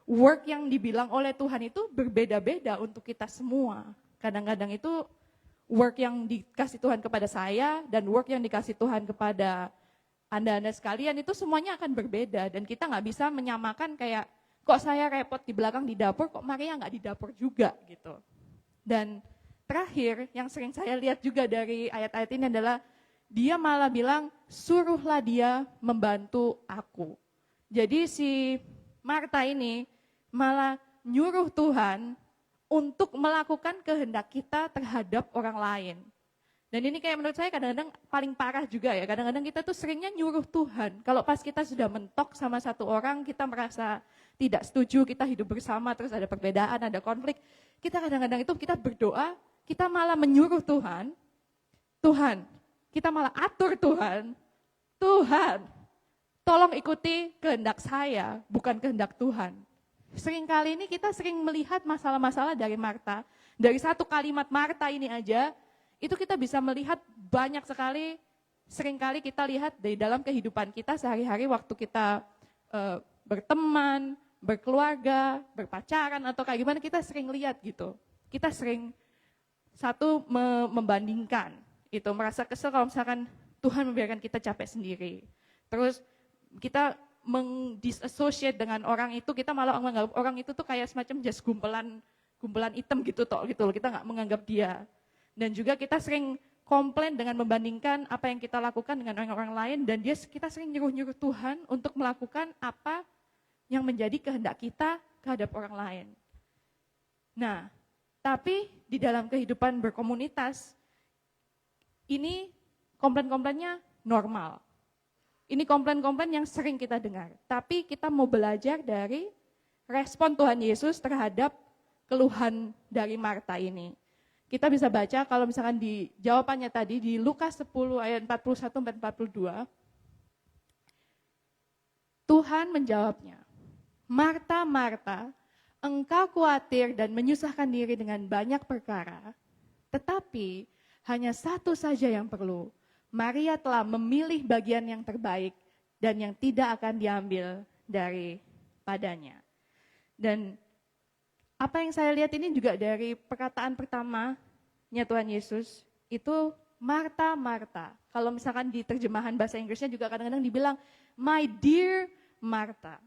work yang dibilang oleh Tuhan itu berbeda-beda untuk kita semua. Kadang-kadang itu work yang dikasih Tuhan kepada saya dan work yang dikasih Tuhan kepada Anda-anda sekalian itu semuanya akan berbeda. Dan kita nggak bisa menyamakan kayak, kok saya repot di belakang di dapur, kok Maria nggak di dapur juga gitu. Dan terakhir yang sering saya lihat juga dari ayat-ayat ini adalah dia malah bilang, suruhlah dia membantu aku. Jadi si Marta ini malah nyuruh Tuhan untuk melakukan kehendak kita terhadap orang lain. Dan ini kayak menurut saya kadang-kadang paling parah juga ya. Kadang-kadang kita tuh seringnya nyuruh Tuhan. Kalau pas kita sudah mentok sama satu orang, kita merasa tidak setuju, kita hidup bersama, terus ada perbedaan, ada konflik. Kita kadang-kadang itu kita berdoa, kita malah menyuruh Tuhan, kita malah atur Tuhan, tolong ikuti kehendak saya, bukan kehendak Tuhan. Seringkali ini kita sering melihat masalah-masalah dari Marta. Dari satu kalimat Marta ini aja, itu kita bisa melihat banyak sekali, seringkali kita lihat dari dalam kehidupan kita sehari-hari waktu kita berteman, berkeluarga, berpacaran atau kayak gimana, kita sering lihat gitu. Kita sering membandingkan itu, merasa kesel kalau misalkan Tuhan membiarkan kita capek sendiri. Terus kita meng-disassociate dengan orang itu, kita malah menganggap orang itu tuh kayak semacam just gumpelan hitam gitu loh, kita nggak menganggap dia. Dan juga kita sering komplain dengan membandingkan apa yang kita lakukan dengan orang-orang lain, dan kita sering nyuruh-nyuruh Tuhan untuk melakukan apa yang menjadi kehendak kita terhadap orang lain. Nah, tapi di dalam kehidupan berkomunitas, ini komplain-komplainnya normal. Ini komplain-komplain yang sering kita dengar. Tapi kita mau belajar dari respon Tuhan Yesus terhadap keluhan dari Marta ini. Kita bisa baca kalau misalkan di jawabannya tadi di Lukas 10 ayat 41-42. Tuhan menjawabnya, Marta, Marta, engkau khawatir dan menyusahkan diri dengan banyak perkara, tetapi hanya satu saja yang perlu. Maria telah memilih bagian yang terbaik dan yang tidak akan diambil daripadanya. Dan apa yang saya lihat ini juga dari perkataan pertamanya Tuhan Yesus, itu Marta, Marta. Kalau misalkan di terjemahan bahasa Inggrisnya juga kadang-kadang dibilang, my dear Marta.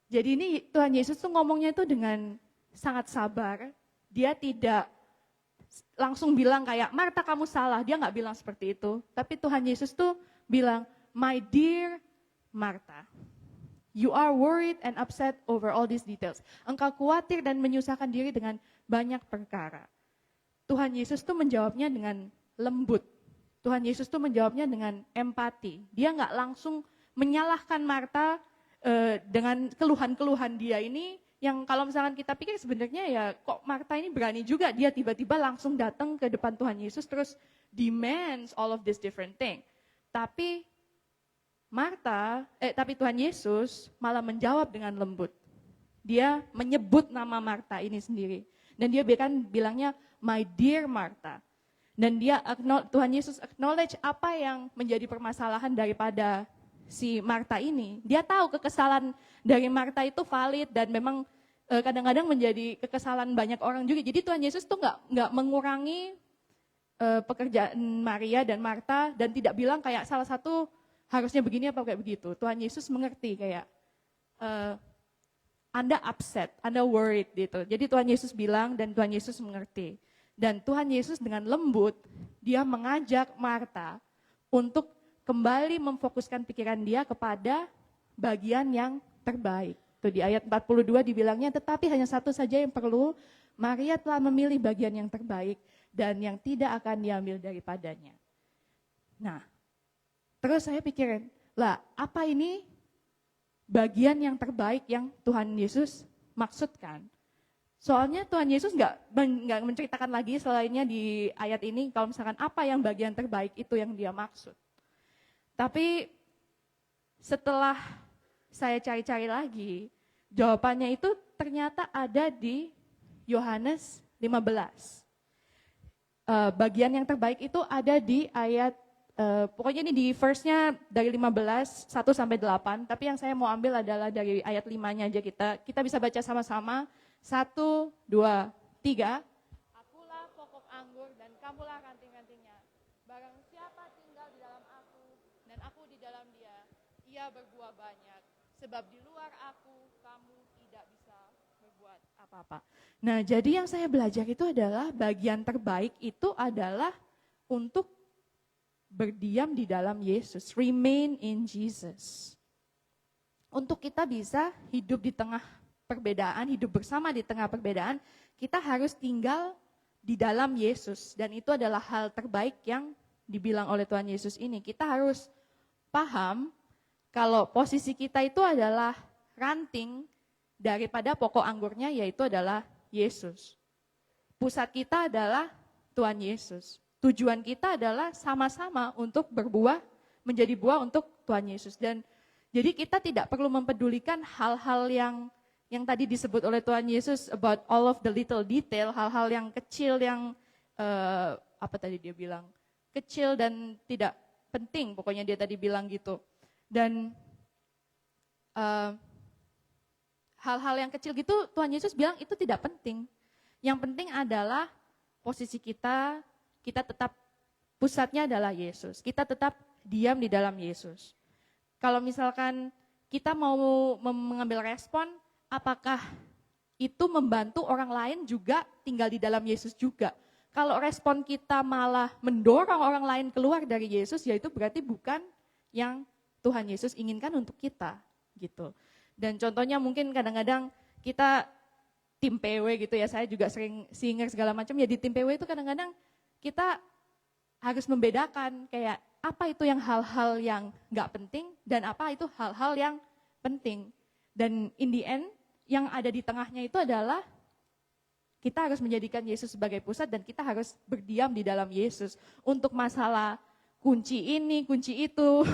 Jadi ini Tuhan Yesus tuh ngomongnya itu dengan sangat sabar. Dia tidak langsung bilang kayak, Marta kamu salah. Dia nggak bilang seperti itu. Tapi Tuhan Yesus tuh bilang, my dear Marta. You are worried and upset over all these details. Engkau khawatir dan menyusahkan diri dengan banyak perkara. Tuhan Yesus tuh menjawabnya dengan lembut. Tuhan Yesus tuh menjawabnya dengan empati. Dia nggak langsung menyalahkan Marta dengan keluhan-keluhan dia ini, yang kalau misalkan kita pikir sebenarnya ya kok Marta ini berani juga, dia tiba-tiba langsung datang ke depan Tuhan Yesus terus demands all of this different thing. Tapi Tuhan Yesus malah menjawab dengan lembut. Dia menyebut nama Marta ini sendiri. Dan dia bilangnya, my dear Marta. Dan Tuhan Yesus acknowledge apa yang menjadi permasalahan daripada si Marta ini. Dia tahu kekesalan dari Marta itu valid dan memang kadang-kadang menjadi kekesalan banyak orang juga. Jadi Tuhan Yesus tuh nggak mengurangi pekerjaan Maria dan Marta dan tidak bilang kayak salah satu harusnya begini apa kayak begitu. Tuhan Yesus mengerti kayak Anda upset, Anda worried gitu. Jadi Tuhan Yesus bilang dan Tuhan Yesus mengerti. Dan Tuhan Yesus dengan lembut, dia mengajak Marta untuk kembali memfokuskan pikiran dia kepada bagian yang terbaik. Tuh di ayat 42 dibilangnya, tetapi hanya satu saja yang perlu, Maria telah memilih bagian yang terbaik dan yang tidak akan diambil daripadanya. Nah, terus saya pikirin, lah apa ini bagian yang terbaik yang Tuhan Yesus maksudkan? Soalnya Tuhan Yesus nggak menceritakan lagi selainnya di ayat ini kalau misalkan apa yang bagian terbaik itu yang dia maksud. Tapi setelah saya cari-cari lagi, jawabannya itu ternyata ada di Yohanes 15. Bagian yang terbaik itu ada di ayat, pokoknya ini di verse-nya dari 15, 1 sampai 8, tapi yang saya mau ambil adalah dari ayat 5-nya aja kita bisa baca sama-sama. 1, 2, 3. Akulah pokok anggur dan kamulah ranting-rantingnya. Barang siapa tinggal di dalam aku dan aku di dalam dia, ia berbuah banyak. Sebab di luar aku, kamu tidak bisa berbuat apa-apa. Nah, jadi yang saya belajar itu adalah bagian terbaik itu adalah untuk berdiam di dalam Yesus. Remain in Jesus. Untuk kita bisa hidup di tengah perbedaan, hidup bersama di tengah perbedaan, kita harus tinggal di dalam Yesus. Dan itu adalah hal terbaik yang dibilang oleh Tuhan Yesus ini. Kita harus paham kalau posisi kita itu adalah ranting daripada pokok anggurnya, yaitu adalah Yesus. Pusat kita adalah Tuhan Yesus. Tujuan kita adalah sama-sama untuk berbuah, menjadi buah untuk Tuhan Yesus. Dan jadi kita tidak perlu mempedulikan hal-hal yang tadi disebut oleh Tuhan Yesus about all of the little detail, hal-hal yang kecil yang apa tadi dia bilang, kecil dan tidak penting, pokoknya dia tadi bilang gitu. Dan hal-hal yang kecil gitu Tuhan Yesus bilang itu tidak penting. Yang penting adalah posisi kita tetap pusatnya adalah Yesus. Kita tetap diam di dalam Yesus. Kalau misalkan kita mau mengambil respon, apakah itu membantu orang lain juga tinggal di dalam Yesus juga. Kalau respon kita malah mendorong orang lain keluar dari Yesus, ya itu berarti bukan yang Tuhan Yesus inginkan untuk kita gitu. Dan contohnya mungkin kadang-kadang kita tim PW gitu ya, saya juga sering singer segala macam ya, di tim PW itu kadang-kadang kita harus membedakan kayak apa itu yang hal-hal yang nggak penting dan apa itu hal-hal yang penting. Dan in the end yang ada di tengahnya itu adalah kita harus menjadikan Yesus sebagai pusat dan kita harus berdiam di dalam Yesus. Untuk masalah kunci ini, kunci itu,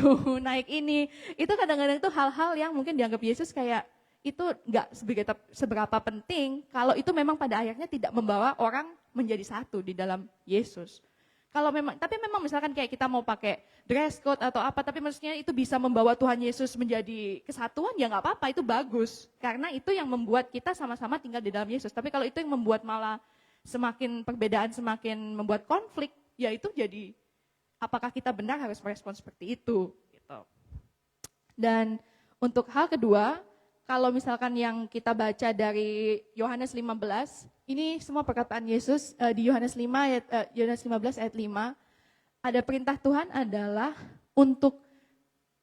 naik ini, itu kadang-kadang itu hal-hal yang mungkin dianggap Yesus kayak itu nggak seberapa penting kalau itu memang pada akhirnya tidak membawa orang menjadi satu di dalam Yesus. Kalau memang, tapi memang misalkan kayak kita mau pakai dress code atau apa, tapi maksudnya itu bisa membawa Tuhan Yesus menjadi kesatuan, ya nggak apa-apa, itu bagus. Karena itu yang membuat kita sama-sama tinggal di dalam Yesus. Tapi kalau itu yang membuat malah semakin perbedaan, semakin membuat konflik, ya itu jadi apakah kita benar harus merespon seperti itu. Gitu. Dan untuk hal kedua, kalau misalkan yang kita baca dari Yohanes 15, ini semua perkataan Yesus di Yohanes 15 ayat 5. Ada perintah Tuhan adalah untuk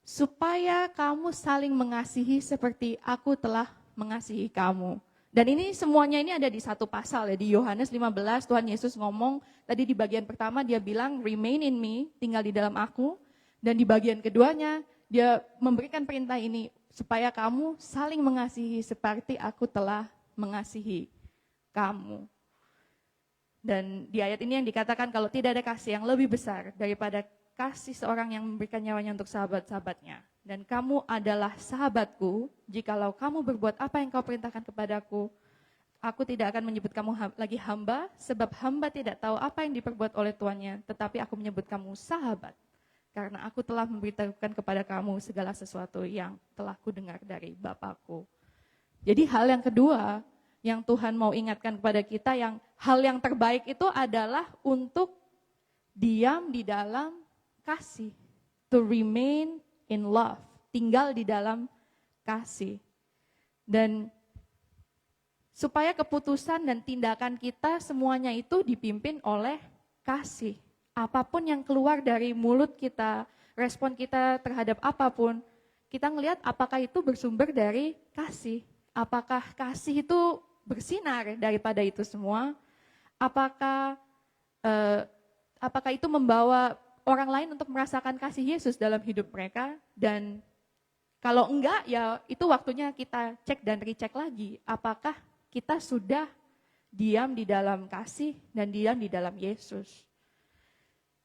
supaya kamu saling mengasihi seperti aku telah mengasihi kamu. Dan ini semuanya ini ada di satu pasal ya, di Yohanes 15 Tuhan Yesus ngomong, tadi di bagian pertama dia bilang remain in me, tinggal di dalam aku. Dan di bagian keduanya dia memberikan perintah ini, supaya kamu saling mengasihi seperti aku telah mengasihi kamu. Dan di ayat ini yang dikatakan kalau tidak ada kasih yang lebih besar daripada kasih seorang yang memberikan nyawanya untuk sahabat-sahabatnya. Dan kamu adalah sahabatku jikalau kamu berbuat apa yang kau perintahkan kepadaku. Aku tidak akan menyebut kamu lagi hamba, sebab hamba tidak tahu apa yang diperbuat oleh tuannya, tetapi aku menyebut kamu sahabat. Karena aku telah memberitahukan kepada kamu segala sesuatu yang telah kudengar dari Bapakku. Jadi hal yang kedua, yang Tuhan mau ingatkan kepada kita, yang hal yang terbaik itu adalah untuk diam di dalam kasih. To remain in love, tinggal di dalam kasih. Dan supaya keputusan dan tindakan kita semuanya itu dipimpin oleh kasih. Apapun yang keluar dari mulut kita, respon kita terhadap apapun, kita ngelihat apakah itu bersumber dari kasih. Apakah kasih itu bersinar daripada itu semua? Apakah itu membawa orang lain untuk merasakan kasih Yesus dalam hidup mereka? Dan kalau enggak, ya itu waktunya kita cek dan recheck lagi. Apakah kita sudah diam di dalam kasih dan diam di dalam Yesus?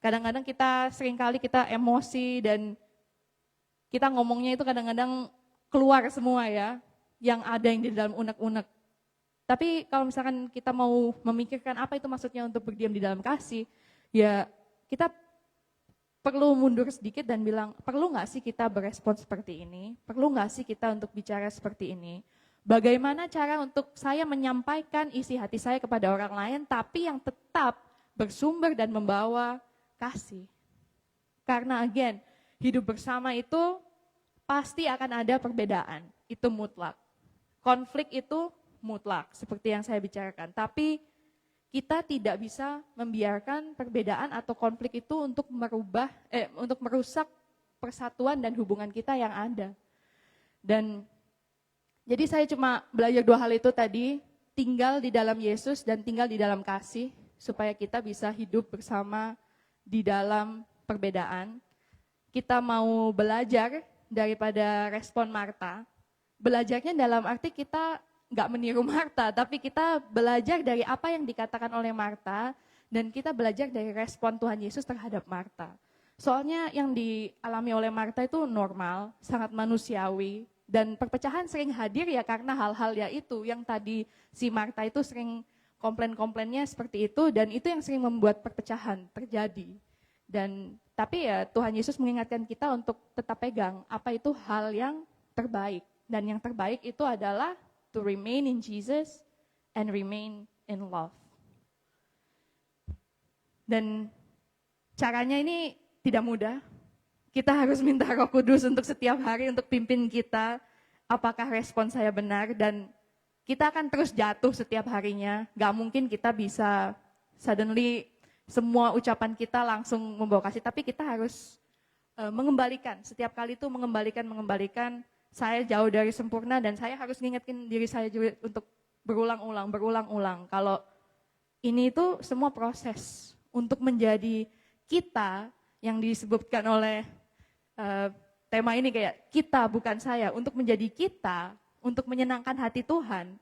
Kadang-kadang seringkali kita emosi dan kita ngomongnya itu kadang-kadang keluar semua ya, yang ada yang di dalam unek-unek. Tapi kalau misalkan kita mau memikirkan apa itu maksudnya untuk berdiam di dalam kasih, ya kita perlu mundur sedikit dan bilang, perlu nggak sih kita berespon seperti ini? Perlu nggak sih kita untuk bicara seperti ini? Bagaimana cara untuk saya menyampaikan isi hati saya kepada orang lain, tapi yang tetap bersumber dan membawa kasih. Karena again, hidup bersama itu pasti akan ada perbedaan, itu mutlak. Konflik itu mutlak, seperti yang saya bicarakan. Tapi kita tidak bisa membiarkan perbedaan atau konflik itu untuk merusak persatuan dan hubungan kita yang ada. Dan jadi saya cuma belajar 2 hal itu tadi, tinggal di dalam Yesus dan tinggal di dalam kasih, supaya kita bisa hidup bersama di dalam perbedaan. Kita mau belajar daripada respon Marta. Belajarnya dalam arti kita nggak meniru Marta, tapi kita belajar dari apa yang dikatakan oleh Marta, dan kita belajar dari respon Tuhan Yesus terhadap Marta. Soalnya yang dialami oleh Marta itu normal, sangat manusiawi, dan perpecahan sering hadir ya karena hal-hal ya itu, yang tadi si Marta itu sering komplain-komplainnya seperti itu, dan itu yang sering membuat perpecahan terjadi. Tapi ya Tuhan Yesus mengingatkan kita untuk tetap pegang apa itu hal yang terbaik. Dan yang terbaik itu adalah to remain in Jesus and remain in love. Dan caranya ini tidak mudah. Kita harus minta Roh Kudus untuk setiap hari untuk pimpin kita apakah respon saya benar, dan kita akan terus jatuh setiap harinya. Gak mungkin kita bisa suddenly semua ucapan kita langsung membawa kasih, tapi kita harus mengembalikan. Setiap kali itu mengembalikan. Saya jauh dari sempurna dan saya harus ngingetin diri saya juga untuk berulang-ulang. Kalau ini itu semua proses untuk menjadi kita yang disebutkan oleh tema ini kayak kita bukan saya, untuk menjadi kita, untuk menyenangkan hati Tuhan,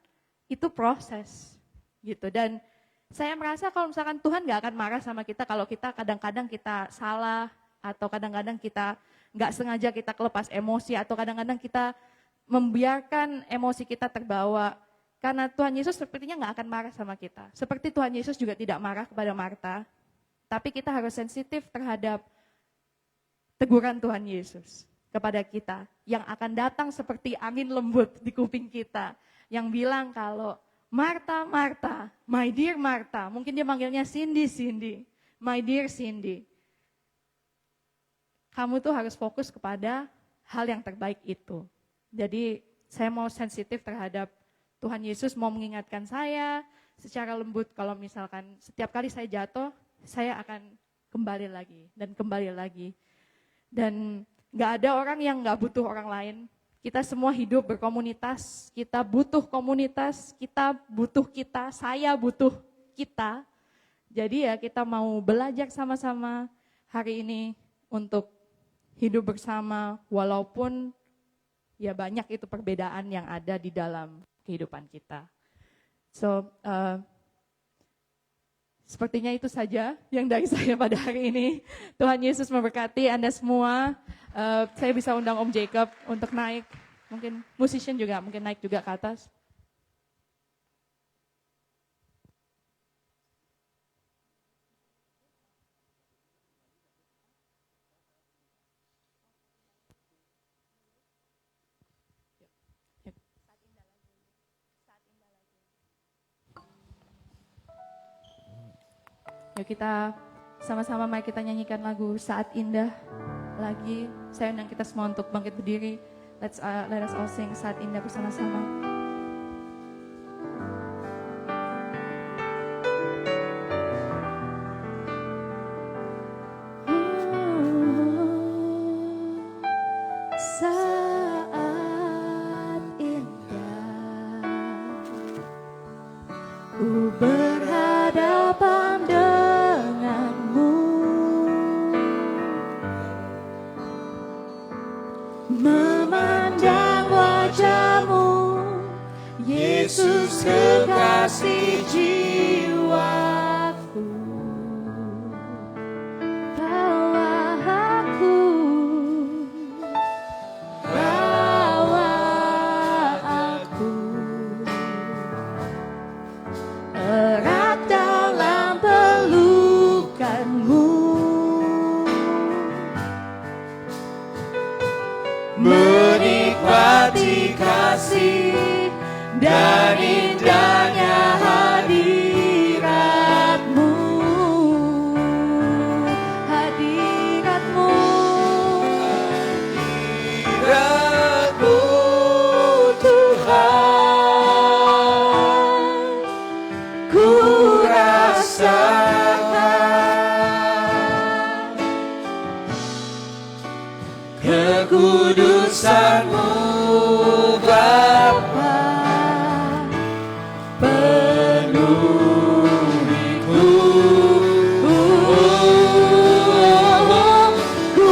itu proses gitu. Dan saya merasa kalau misalkan Tuhan gak akan marah sama kita kalau kita kadang-kadang kita salah, atau kadang-kadang kita nggak sengaja kita kelepas emosi, atau kadang-kadang kita membiarkan emosi kita terbawa. Karena Tuhan Yesus sepertinya nggak akan marah sama kita. Seperti Tuhan Yesus juga tidak marah kepada Marta, tapi kita harus sensitif terhadap teguran Tuhan Yesus kepada kita, yang akan datang seperti angin lembut di kuping kita, yang bilang kalau Marta, Marta, my dear Marta, mungkin dia manggilnya Cindy, Cindy, my dear Cindy. Kamu tuh harus fokus kepada hal yang terbaik itu. Jadi saya mau sensitif terhadap Tuhan Yesus mau mengingatkan saya secara lembut kalau misalkan setiap kali saya jatuh, saya akan kembali lagi dan kembali lagi. Dan gak ada orang yang gak butuh orang lain. Kita semua hidup berkomunitas, kita butuh komunitas, kita butuh kita, saya butuh kita. Jadi ya kita mau belajar sama-sama hari ini untuk hidup bersama, walaupun ya banyak itu perbedaan yang ada di dalam kehidupan kita. So, sepertinya itu saja yang dari saya pada hari ini. Tuhan Yesus memberkati Anda semua. Saya bisa undang Om Jacob untuk naik, mungkin musician juga, mungkin naik juga ke atas. Yuk kita sama-sama mari kita nyanyikan lagu Saat Indah lagi. Saya undang kita semua untuk bangkit berdiri. Let us all sing Saat Indah bersama-sama. Saat indah ku berhadapan denganmu, memandang wajahmu, Yesus kekasih jiwaku. Bawa aku erat dalam pelukanmu, menikmati kasih dan indahnya hadiratmu, hadiratmu, hadiratmu Tuhan, ku rasakan kekudusan-Mu Bapa, penuhiku, ku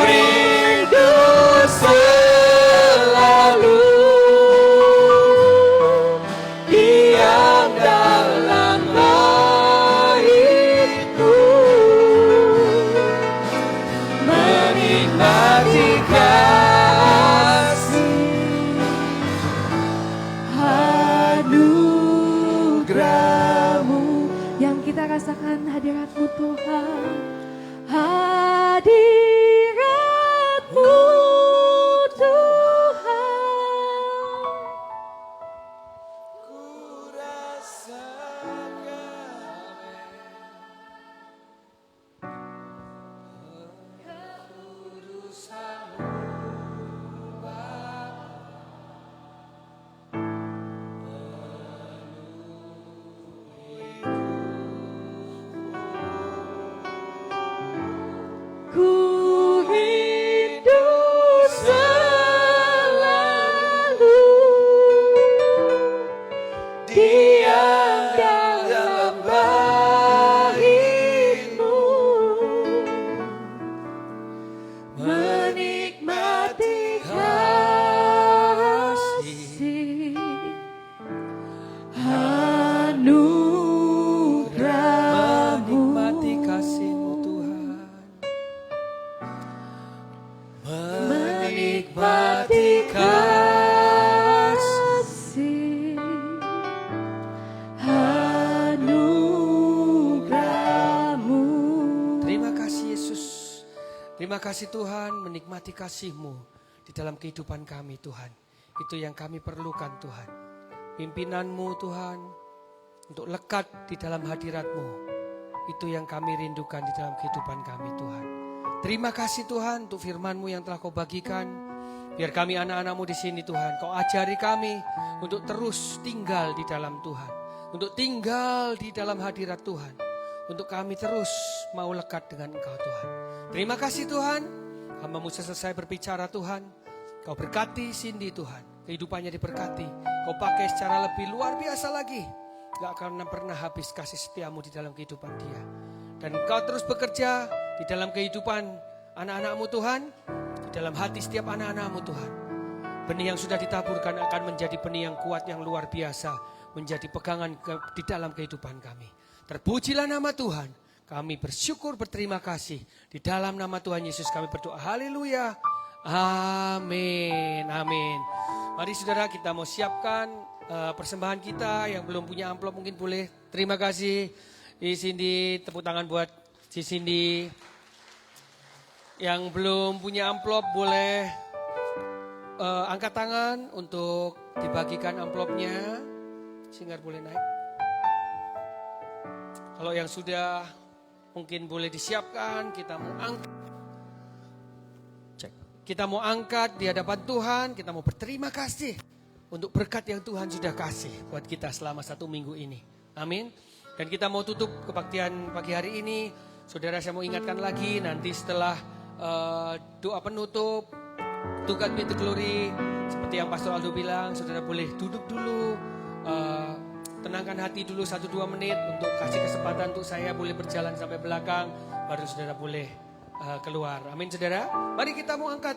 rindu selalu diam dalam baitmu, menikmati kasih anugerah-Mu. Yang kita rasakan hadirat-Mu Tuhan, hadirat-Mu Tuhan, ku rasakan ku rindu selalu diam dalam baitmu, menikmati kasih anugerah-Mu, Menikmati kasih-Mu Tuhan, menikmati kasih anugerah-Mu. terima kasih Yesus. Terima kasih Tuhan, menikmati kasih-Mu di dalam kehidupan kami Tuhan. Itu yang kami perlukan Tuhan. Pimpinan-Mu Tuhan, untuk lekat di dalam hadirat-Mu. Itu yang kami rindukan di dalam kehidupan kami Tuhan. Terima kasih Tuhan untuk firman-Mu yang telah Kau bagikan. Biar kami anak-anak-Mu di sini Tuhan, Kau ajari kami untuk terus tinggal di dalam Tuhan. Untuk tinggal di dalam hadirat Tuhan. Untuk kami terus mau lekat dengan Engkau Tuhan. Terima kasih Tuhan, hamba-Mu selesai berbicara Tuhan. Kau berkati Cindy Tuhan, kehidupannya diberkati. Kau pakai secara lebih luar biasa lagi. Gak akan pernah habis kasih setia-Mu di dalam kehidupan dia. Dan Engkau terus bekerja di dalam kehidupan anak-anak-Mu Tuhan. Di dalam hati setiap anak-anak-Mu Tuhan. Benih yang sudah ditaburkan akan menjadi benih yang kuat, yang luar biasa. Menjadi pegangan di dalam kehidupan kami. Terpujilah nama Tuhan. Kami bersyukur, berterima kasih. Di dalam nama Tuhan Yesus kami berdoa. Haleluya. Amin. Amin. Mari saudara, kita mau siapkan persembahan kita. Yang belum punya amplop mungkin boleh. Terima kasih di Cindy. Tepuk tangan buat si Cindy. Yang belum punya amplop boleh angkat tangan untuk dibagikan amplopnya. Singgar boleh naik. Kalau yang sudah mungkin boleh disiapkan, kita mau angkat. Cek. Kita mau angkat di hadapan Tuhan, kita mau berterima kasih untuk berkat yang Tuhan sudah kasih buat kita selama 1 minggu ini. Amin. Dan kita mau tutup kebaktian pagi hari ini. Saudara, saya mau ingatkan lagi nanti setelah doa penutup, to God be the glory, seperti yang Pastor Aldo bilang, saudara boleh duduk dulu, tenangkan hati dulu 1-2 menit untuk kasih kesempatan untuk saya boleh berjalan sampai belakang, baru saudara boleh keluar. Amin saudara. Mari kita mau angkat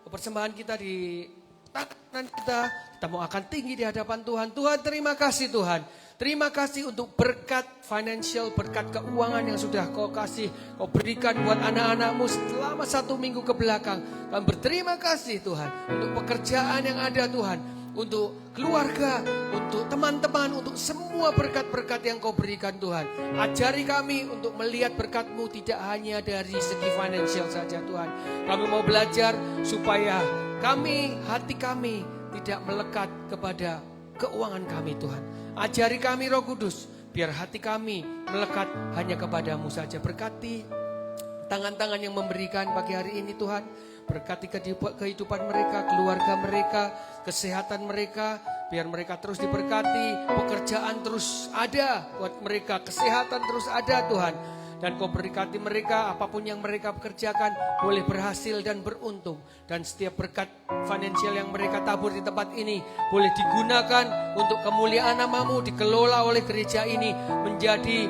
persembahan kita di tangan kita mau akan tinggi di hadapan Tuhan. Tuhan, terima kasih Tuhan. Terima kasih untuk berkat financial, berkat keuangan yang sudah kau kasih, kau berikan buat anak-anakmu selama 1 minggu ke belakang. Kami berterima kasih Tuhan untuk pekerjaan yang ada Tuhan, untuk keluarga, untuk teman-teman, untuk semua berkat-berkat yang kau berikan Tuhan. Ajari kami untuk melihat berkat-Mu tidak hanya dari segi financial saja Tuhan. Kami mau belajar supaya kami, hati kami tidak melekat kepada keuangan kami Tuhan. Ajari kami Roh Kudus, biar hati kami melekat hanya kepadamu saja. Berkati tangan-tangan yang memberikan pagi hari ini Tuhan. Berkati kehidupan mereka, keluarga mereka, kesehatan mereka. Biar mereka terus diberkati, pekerjaan terus ada buat mereka, kesehatan terus ada Tuhan. Dan kau berkati mereka, apapun yang mereka pekerjakan boleh berhasil dan beruntung. Dan setiap berkat finansial yang mereka tabur di tempat ini boleh digunakan untuk kemuliaan nama-Mu, dikelola oleh gereja ini menjadi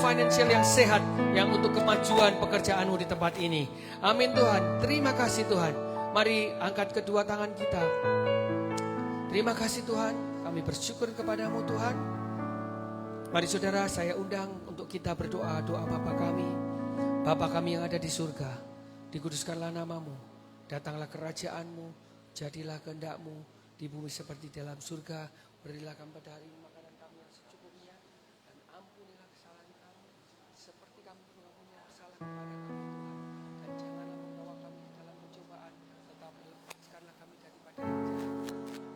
finansial yang sehat, yang untuk kemajuan pekerjaan-Mu di tempat ini. Amin Tuhan, terima kasih Tuhan. Mari angkat kedua tangan kita. Terima kasih Tuhan, kami bersyukur kepadamu Tuhan. Mari saudara, saya undang untuk kita berdoa, doa Bapa kami. Bapa kami yang ada di surga, dikuduskanlah nama-Mu, datanglah kerajaan-Mu, jadilah kehendak-Mu di bumi seperti dalam surga. Berilah kami pada hari ini makanan kami yang secukupnya, dan ampunilah kesalahan kami, seperti kami pun mengampuni kesalahan kepada kami Tuhan. Dan janganlah membawa kami ke dalam pencobaan, tetapi lepaskanlah kami daripada yang jahat.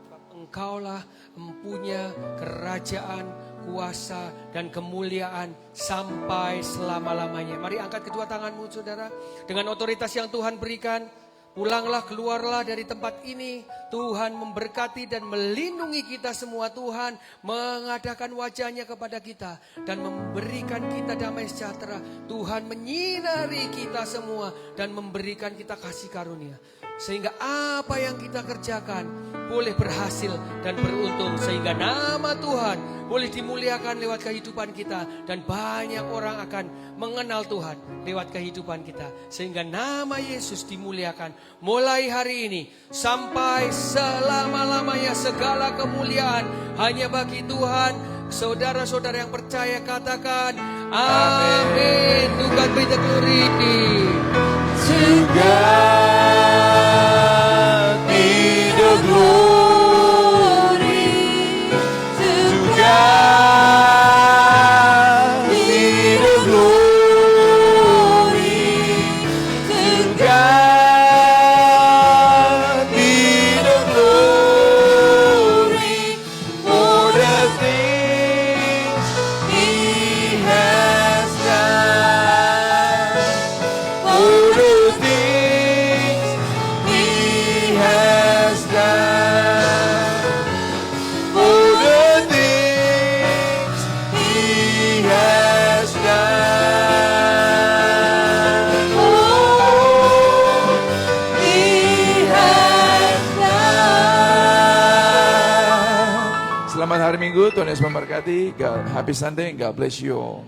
Sebab Engkaulah empunya kerajaan, kuasa dan kemuliaan sampai selama-lamanya. Mari angkat kedua tanganmu saudara. Dengan otoritas yang Tuhan berikan, pulanglah, keluarlah dari tempat ini. Tuhan memberkati dan melindungi kita semua. Tuhan mengadakan wajahnya kepada kita dan memberikan kita damai sejahtera. Tuhan menyinari kita semua dan memberikan kita kasih karunia. Sehingga apa yang kita kerjakan boleh berhasil dan beruntung. Sehingga nama Tuhan boleh dimuliakan lewat kehidupan kita. Dan banyak orang akan mengenal Tuhan lewat kehidupan kita. Sehingga nama Yesus dimuliakan. Mulai hari ini sampai selama-lamanya segala kemuliaan hanya bagi Tuhan. Saudara-saudara yang percaya katakan amin. To God be the glory. To God be the glory. To God be the glory. To God be the glory for the things He has done. For the things He has done. For the things He has done. Oh, He has done. Selamat hari Minggu, Tuhan Yesus memberkati. Happy Sunday, God bless you all.